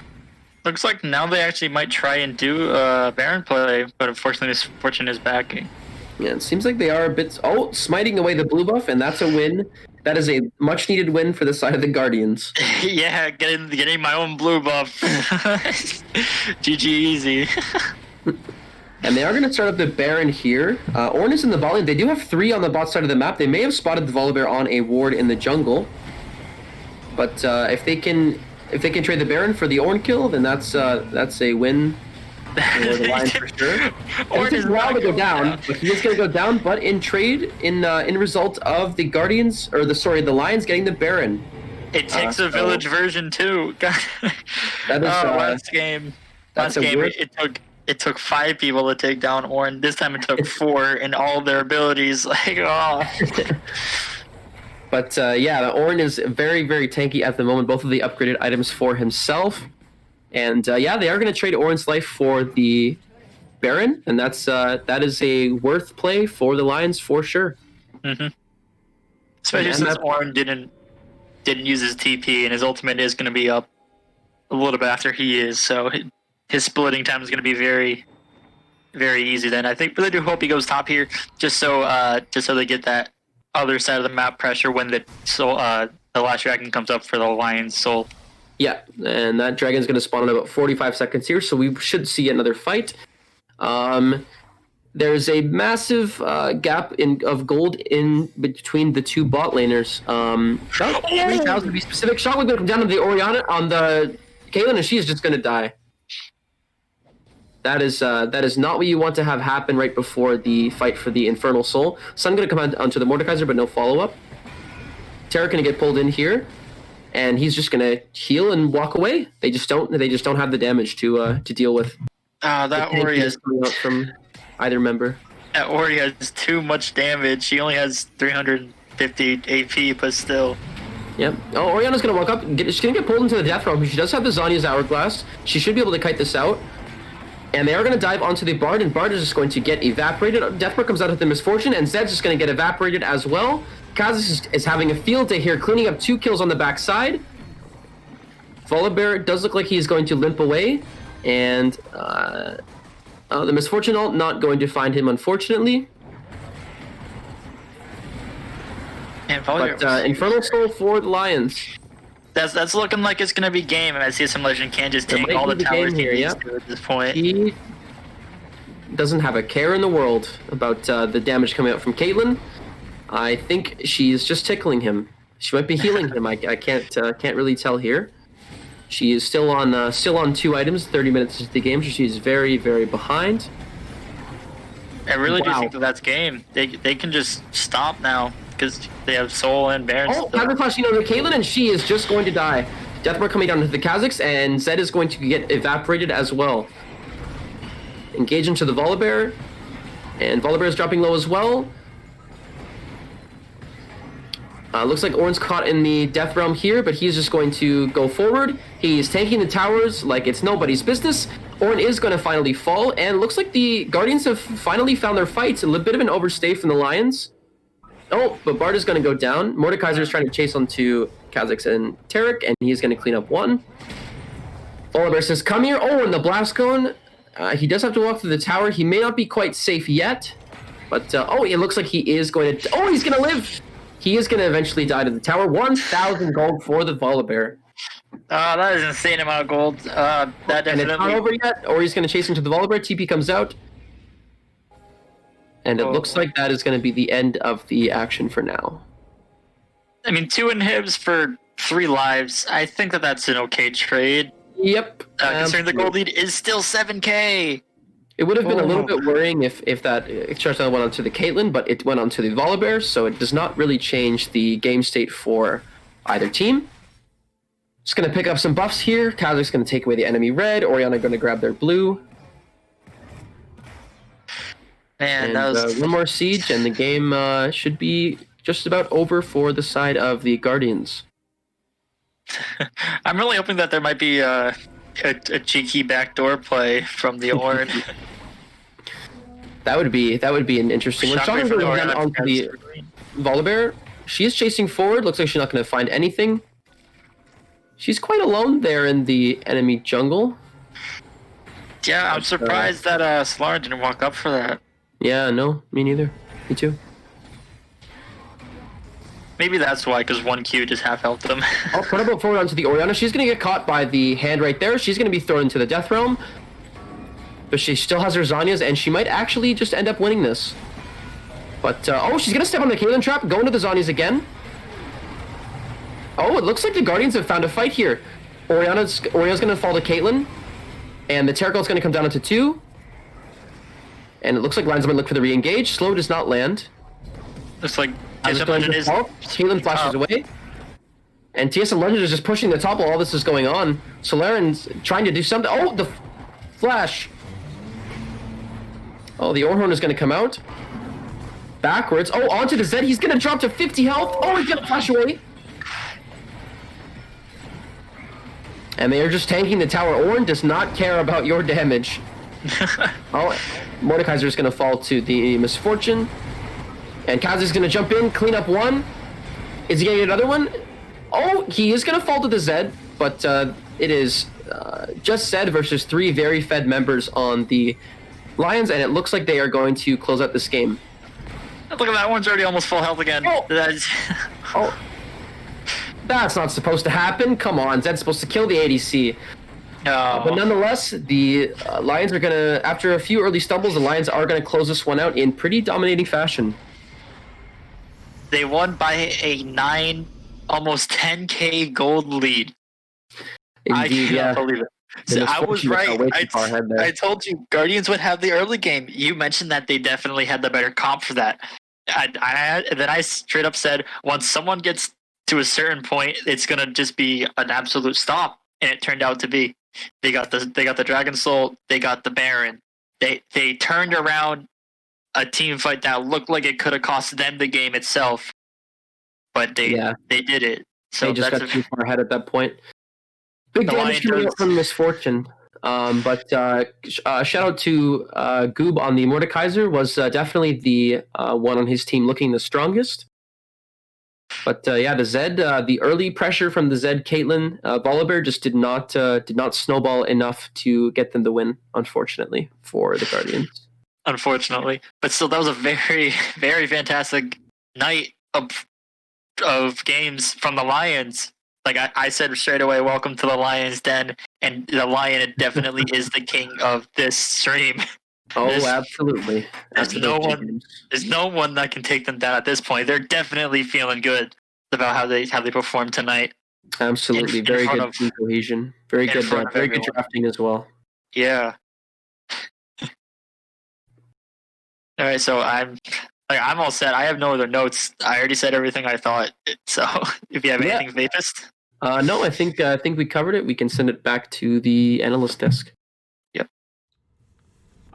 Looks like now they actually might try and do Baron play, but unfortunately Misfortune is backing. Yeah, it seems like they are a bit... Oh, smiting away the blue buff, and that's a win. That is a much-needed win for the side of the Guardians. Yeah, getting my own blue buff. GG easy. And they are going to start up the Baron here. Ornn is in the bot lane. They do have 3 on the bot side of the map. They may have spotted the Volibear on a ward in the jungle. But if they can trade the Baron for the Ornn kill, then that's a win for the Lions for sure. Ornn is allowed to go down, but he is going to go down. But in trade, in result of the Guardians, or the Lions getting the Baron. It takes a village version too. God. That is last game. It took 5 people to take down Ornn. This time it took 4, and all their abilities. Like, oh. But Ornn is very, very tanky at the moment. Both of the upgraded items for himself. And they are going to trade Ornn's life for the Baron, and that is a worth play for the Lions for sure. Mm-hmm. Especially since Ornn didn't use his TP, and his ultimate is going to be up a little bit after he is, so his splitting time is going to be very, very easy. Then I think really do hope he goes top here, just so they get that other side of the map pressure when the last dragon comes up for the Lions soul. Yeah, and that dragon's going to spawn in about 45 seconds here, so we should see another fight. There's a massive gap of gold in between the two bot laners. 3,000 to be specific. Shotgun's going to come down on the Orianna, on the Caitlyn, and she's just going to die. That is not what you want to have happen right before the fight for the Infernal Soul. Sun going to come onto the Mordekaiser, but no follow-up. Terra going to get pulled in here, and he's just going to heal and walk away. They just don't have the damage to deal with. That Ori is coming out from either member. That Ori has too much damage. She only has 350 AP, but still. Yep. Oh, Orianna's going to walk up. She's going to get pulled into the Death Realm. She does have the Zanya's Hourglass. She should be able to kite this out. And they are going to dive onto the Bard, and Bard is just going to get evaporated. Deathbird comes out with the Misfortune, and Zed's just going to get evaporated as well. Kazis is having a field day here, cleaning up 2 kills on the backside. Volibear does look like he's going to limp away. And the Misfortune ult not going to find him, unfortunately. But Infernal Soul for the Lions. That's looking like it's going to be game. I see some Legend can just take all the towers here at this point. He doesn't have a care in the world about the damage coming out from Caitlyn. I think she's just tickling him. She might be healing him. I can't really tell here. She is still on 2 items, 30 minutes into the game, so she's very, very behind. I really do think that's game. They can just stop now because they have Soul and Baron. Oh, Kazakh flashing over Caitlyn, and she is just going to die. Deathmark coming down to the Kazakhs, and Zed is going to get evaporated as well. Engage into the Volibear, and Volibear is dropping low as well. Looks like Ornn's caught in the Death Realm here, but he's just going to go forward. He's tanking the towers like it's nobody's business. Ornn is going to finally fall, and looks like the Guardians have finally found their fight. A little bit of an overstay from the Lions. Oh, but Bard is going to go down. Mordekaiser is trying to chase onto Kazakhs and Tarek, and he's going to clean up 1. Volibear says, come here. Oh, and the Blast Cone. He does have to walk through the tower. He may not be quite safe yet, but it looks like he is going to... Oh, he's going to live! He is going to eventually die to the tower. 1,000 gold for the Volibear. That is an insane amount of gold. That definitely... And it's not over yet, or he's going to chase into the Volibear. TP comes out. And it looks like that is going to be the end of the action for now. I mean, 2 inhibs for 3 lives. I think that's an okay trade. Yep. Considering the gold lead is still 7k. It would have been a little bit worrying if that Charizard went onto the Caitlyn, but it went onto the Volibear, so it does not really change the game state for either team. Just going to pick up some buffs here. Kazakh's going to take away the enemy red. Orianna going to grab their blue. Man, and, that was... one more siege, and the game should be just about over for the side of the Guardians. I'm really hoping that there might be a cheeky backdoor play from the Ornn. That would be an interesting one. Shocking for the onto the Volibear. She is chasing forward. Looks like she's not going to find anything. She's quite alone there in the enemy jungle. Yeah, I'm surprised that Solar didn't walk up for that. Yeah, no, me neither. Me too. Maybe that's why, because 1Q just half helped them. I'll put up forward onto the Orianna. She's going to get caught by the hand right there. She's going to be thrown into the Death Realm. But she still has her Zanya's, and she might actually just end up winning this. But, she's going to step on the Caitlyn trap, go into the Zanya's again. Oh, it looks like the Guardians have found a fight here. Orianna's going to fall to Caitlyn. And the Terragult's going to come down into 2. And it looks like Lions might look for the re-engage. Slow does not land. Looks like Caitlyn flashes away. And TSM Legend is just pushing the top while all this is going on. Solarin's trying to do something. Oh, the flash. Oh, the Ornn is going to come out. Backwards. Oh, onto the Zed. He's going to drop to 50 health. Oh, he's going to flash away. And they are just tanking the tower. Ornn does not care about your damage. Oh, Mordekaiser is going to fall to the Misfortune. And Kaz is going to jump in, clean up one. Is he going to get another one? Oh, he is going to fall to the Zed, but it is just Zed versus 3 very fed members on the Lions, and it looks like they are going to close out this game. Look at that, one's already almost full health again. Oh. That's... Oh, that's not supposed to happen. Come on, Zed's supposed to kill the ADC. No. But nonetheless, the Lions are going to, after a few early stumbles, the Lions are going to close this one out in pretty dominating fashion. They won by a 9, almost 10k gold lead. Indeed, I can't believe it. So I was right. I told you Guardians would have the early game. You mentioned that they definitely had the better comp for that. Then I straight up said, once someone gets to a certain point, it's gonna just be an absolute stop. And it turned out to be. They got the Dragon Soul. They got the Baron. They turned around a team fight that looked like it could have cost them the game itself, but they did it. So they just got too far ahead at that point. Big damage coming out from Misfortune. But shout out to Goob on the Mordekaiser, was definitely the one on his team looking the strongest. But the Zed, the early pressure from the Zed Caitlyn Volibear just did not snowball enough to get them the win, unfortunately, for the Guardians. Unfortunately, but still, that was a very, very fantastic night of games from the Lions. Like I said straight away, welcome to the Lion's Den, and the Lion definitely is the king of this stream. Oh, absolutely. There's no one that can take them down at this point. They're definitely feeling good about how they performed tonight. Absolutely, very good team cohesion. Very good drafting as well. Yeah. All right, so I'm all set. I have no other notes. I already said everything I thought. So if you have anything, Vapist? No, I think we covered it. We can send it back to the analyst desk. Yep.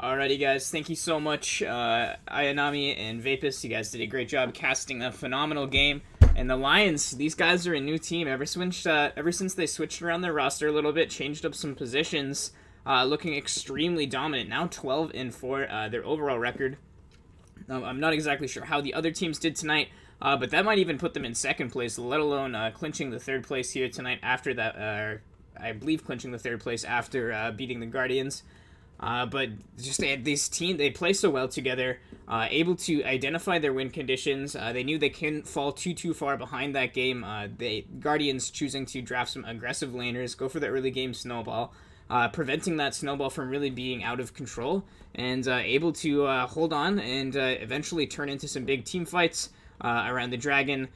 Alrighty, guys. Thank you so much, Ayanami and Vapist. You guys did a great job casting a phenomenal game. And the Lions, these guys are a new team. Ever since they switched around their roster a little bit, changed up some positions, looking extremely dominant. Now 12-4, their overall record. I'm not exactly sure how the other teams did tonight, but that might even put them in second place, let alone clinching the third place here tonight after that, I believe clinching the third place after beating the Guardians. But just this team, they play so well together, able to identify their win conditions. They knew they couldn't fall too far behind that game. Guardians choosing to draft some aggressive laners, go for the early game snowball, preventing that snowball from really being out of control, and able to hold on and eventually turn into some big team fights around the Dragon.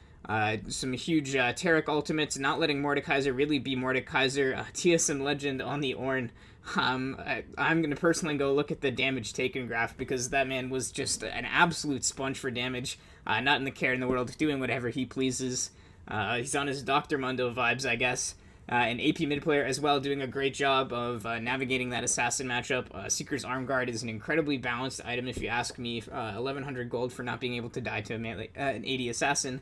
Some huge Taric ultimates, not letting Mordekaiser really be Mordekaiser. TSM Legend on the Ornn. I'm going to personally go look at the damage taken graph, because that man was just an absolute sponge for damage. Not in the care in the world, doing whatever he pleases. He's on his Dr. Mundo vibes, I guess. An AP mid player as well, doing a great job of navigating that assassin matchup. Seeker's Arm Guard is an incredibly balanced item, if you ask me. 1100 gold for not being able to die to an AD assassin.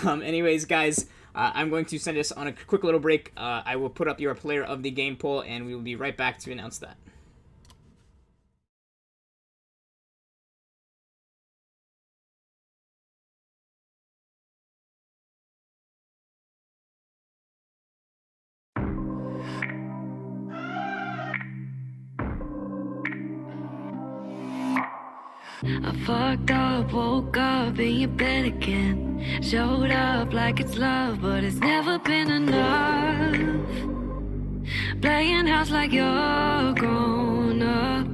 Anyways, guys, I'm going to send us on a quick little break. I will put up your player of the game poll, and we will be right back to announce that. I fucked up, woke up in your bed again. Showed up like it's love, but it's never been enough. Playing house like you're grown up.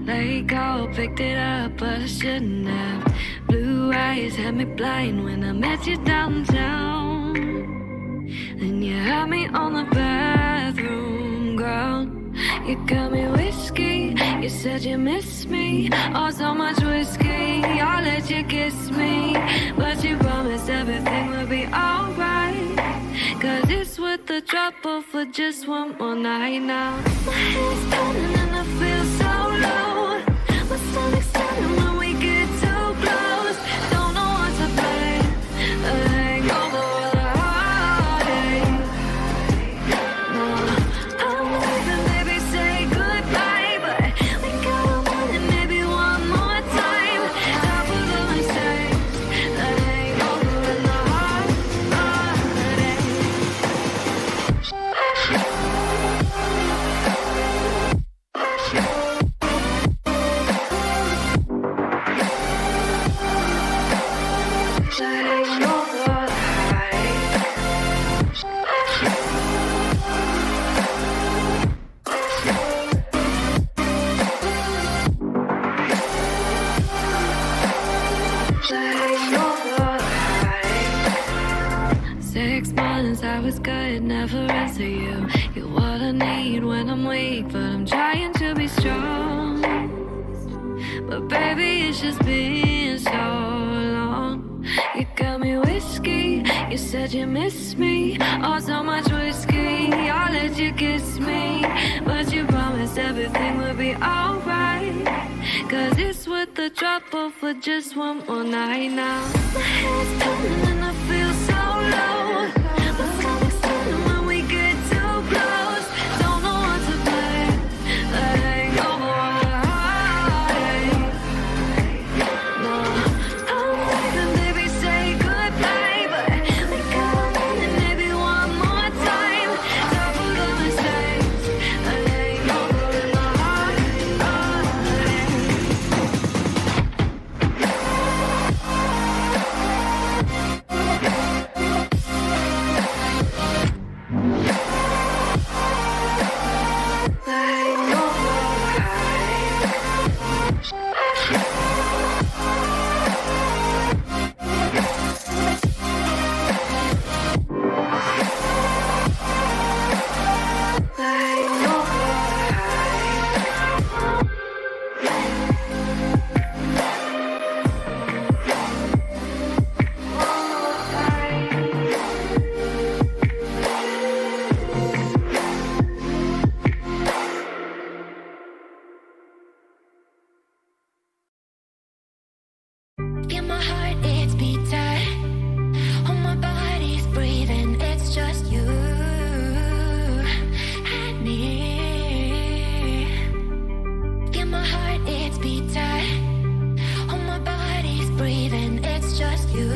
Let go, picked it up, but I shouldn't have. Blue eyes had me blind when I met you downtown. Then you had me on the bathroom ground. You got me whiskey, you said you miss me. Oh, so much whiskey, I'll let you kiss me. But you promised everything would be alright. Cause it's worth the trouble for just one more night now. My head's turning and I feel so low. My stomach's turning when we get too close. Don't know what to play. The hangover or the heartache. No, I'm leaving, baby, say goodbye. was good, never answer you. You're what I need when I'm weak, but I'm trying to be strong. But baby, it's just been so long. You got me whiskey, you said you miss me. Oh, so much whiskey, I'll let you kiss me. But you promised everything would be alright. Cause it's worth the trouble for just one more night now. My head's turning and I feel so low. My stomach's turning when we get too close. Don't know what to play. The hangover. No, I'm leaving, baby, say goodbye. But we got a minute, maybe one more time. Top of the mistakes. The hangover in my heart. Feel my heart, it's beating. Oh, my body's breathing. It's just you and me. Feel my heart, it's beating. Oh, my body's breathing. It's just you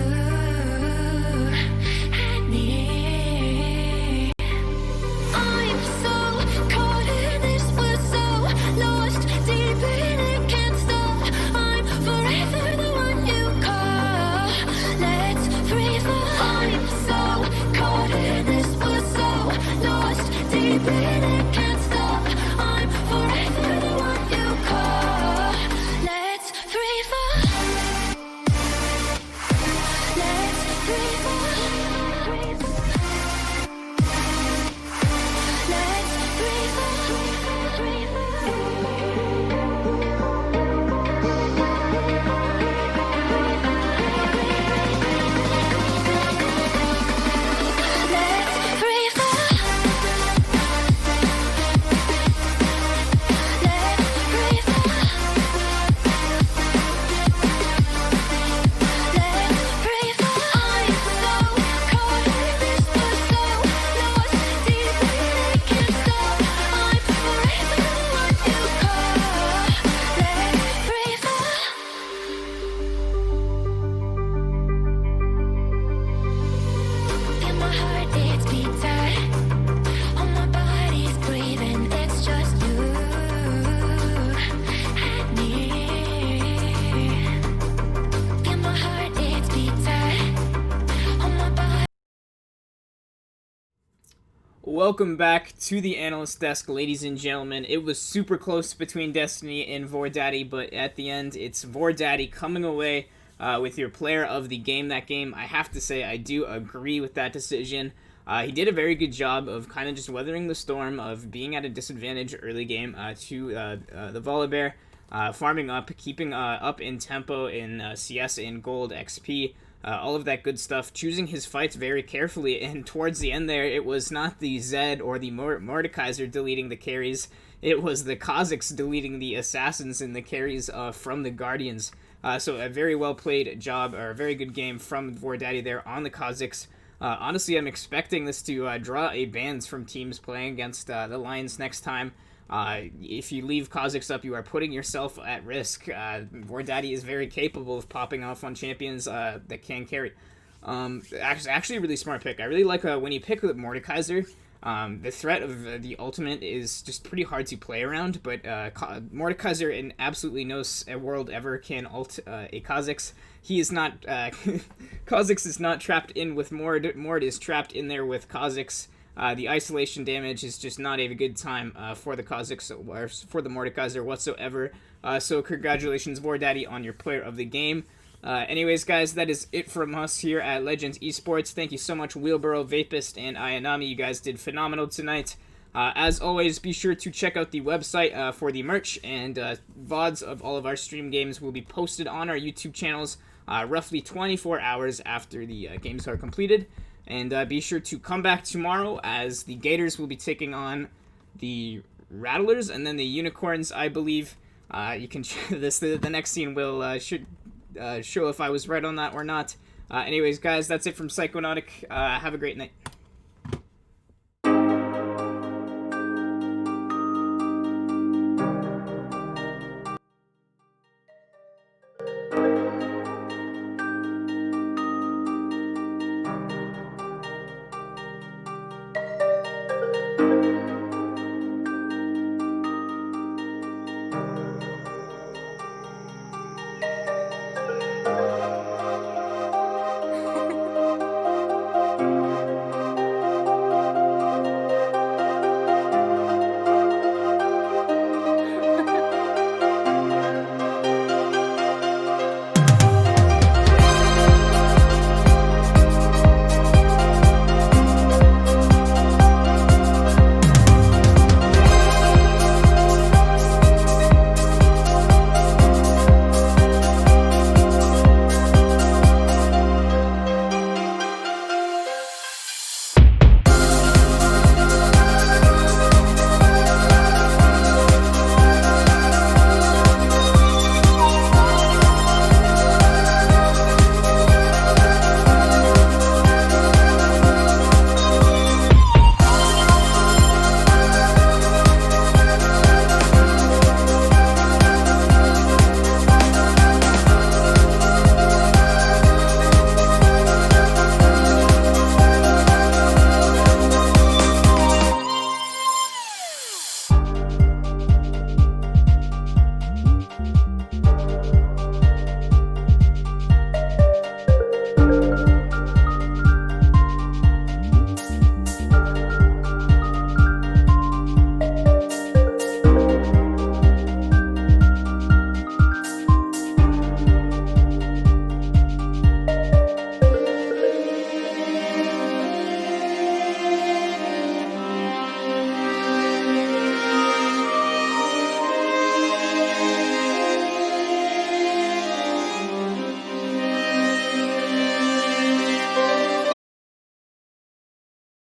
and me. I'm so caught in this, we're so lost deep in it, can't stop. I'm forever the one you call. Let's free fall. I'm so caught in this, we're so lost deep in it, can't stop. I'm forever the one you call. Let's free fall. Let's free fall. Let's free fall. Let's free fall. Let's free fall. Let's free fall. I'm so caught in this, we're so lost deep in it, can't stop. I'm forever the one you call. Let's free fall. Feel my heart, it's beating. Oh, my body's breathing. It's just you and me. Feel my heart, it's beating. Oh, my body. Welcome back to the analyst desk, ladies and gentlemen. It was super close between Destiny and Vordaddy, but at the end, it's Vordaddy coming away with your player of the game. That game, I have to say, I do agree with that decision. He did a very good job of kind of just weathering the storm of being at a disadvantage early game to the Volibear, farming up, keeping up in tempo in CS and gold XP. All of that good stuff, choosing his fights very carefully, and towards the end there, it was not the Zed or the Mordekaiser deleting the carries, it was the Kha'Zix deleting the assassins and the carries from the Guardians. So a very well played job, or a very good game from Vordaddy there on the Kha'Zix. Honestly, I'm expecting this to draw a bans from teams playing against the Lions next time. If you leave Kha'Zix up, you are putting yourself at risk. Vordaddy is very capable of popping off on champions that can carry. Actually a really smart pick. I really like when you pick with Mordekaiser. The threat of the ultimate is just pretty hard to play around, but Mordekaiser in absolutely no world ever can ult a Kha'Zix. He is not... Kha'Zix is not trapped in with Mord. Mord is trapped in there with Kha'Zix. The isolation damage is just not a good time for the Kha'Zix or for the Mordekaiser whatsoever. So congratulations, Vordaddy, on your player of the game. Anyways, guys, that is it from us here at Legends Esports. Thank you so much, Wheelbarrow, Vapist, and Ayanami. You guys did phenomenal tonight. As always, be sure to check out the website for the merch, and VODs of all of our stream games will be posted on our YouTube channels roughly 24 hours after the games are completed. And be sure to come back tomorrow, as the Gators will be taking on the Rattlers, and then the Unicorns, I believe. You can the next scene will should show if I was right on that or not. Anyways, guys, that's it from Psychonautic. Have a great night.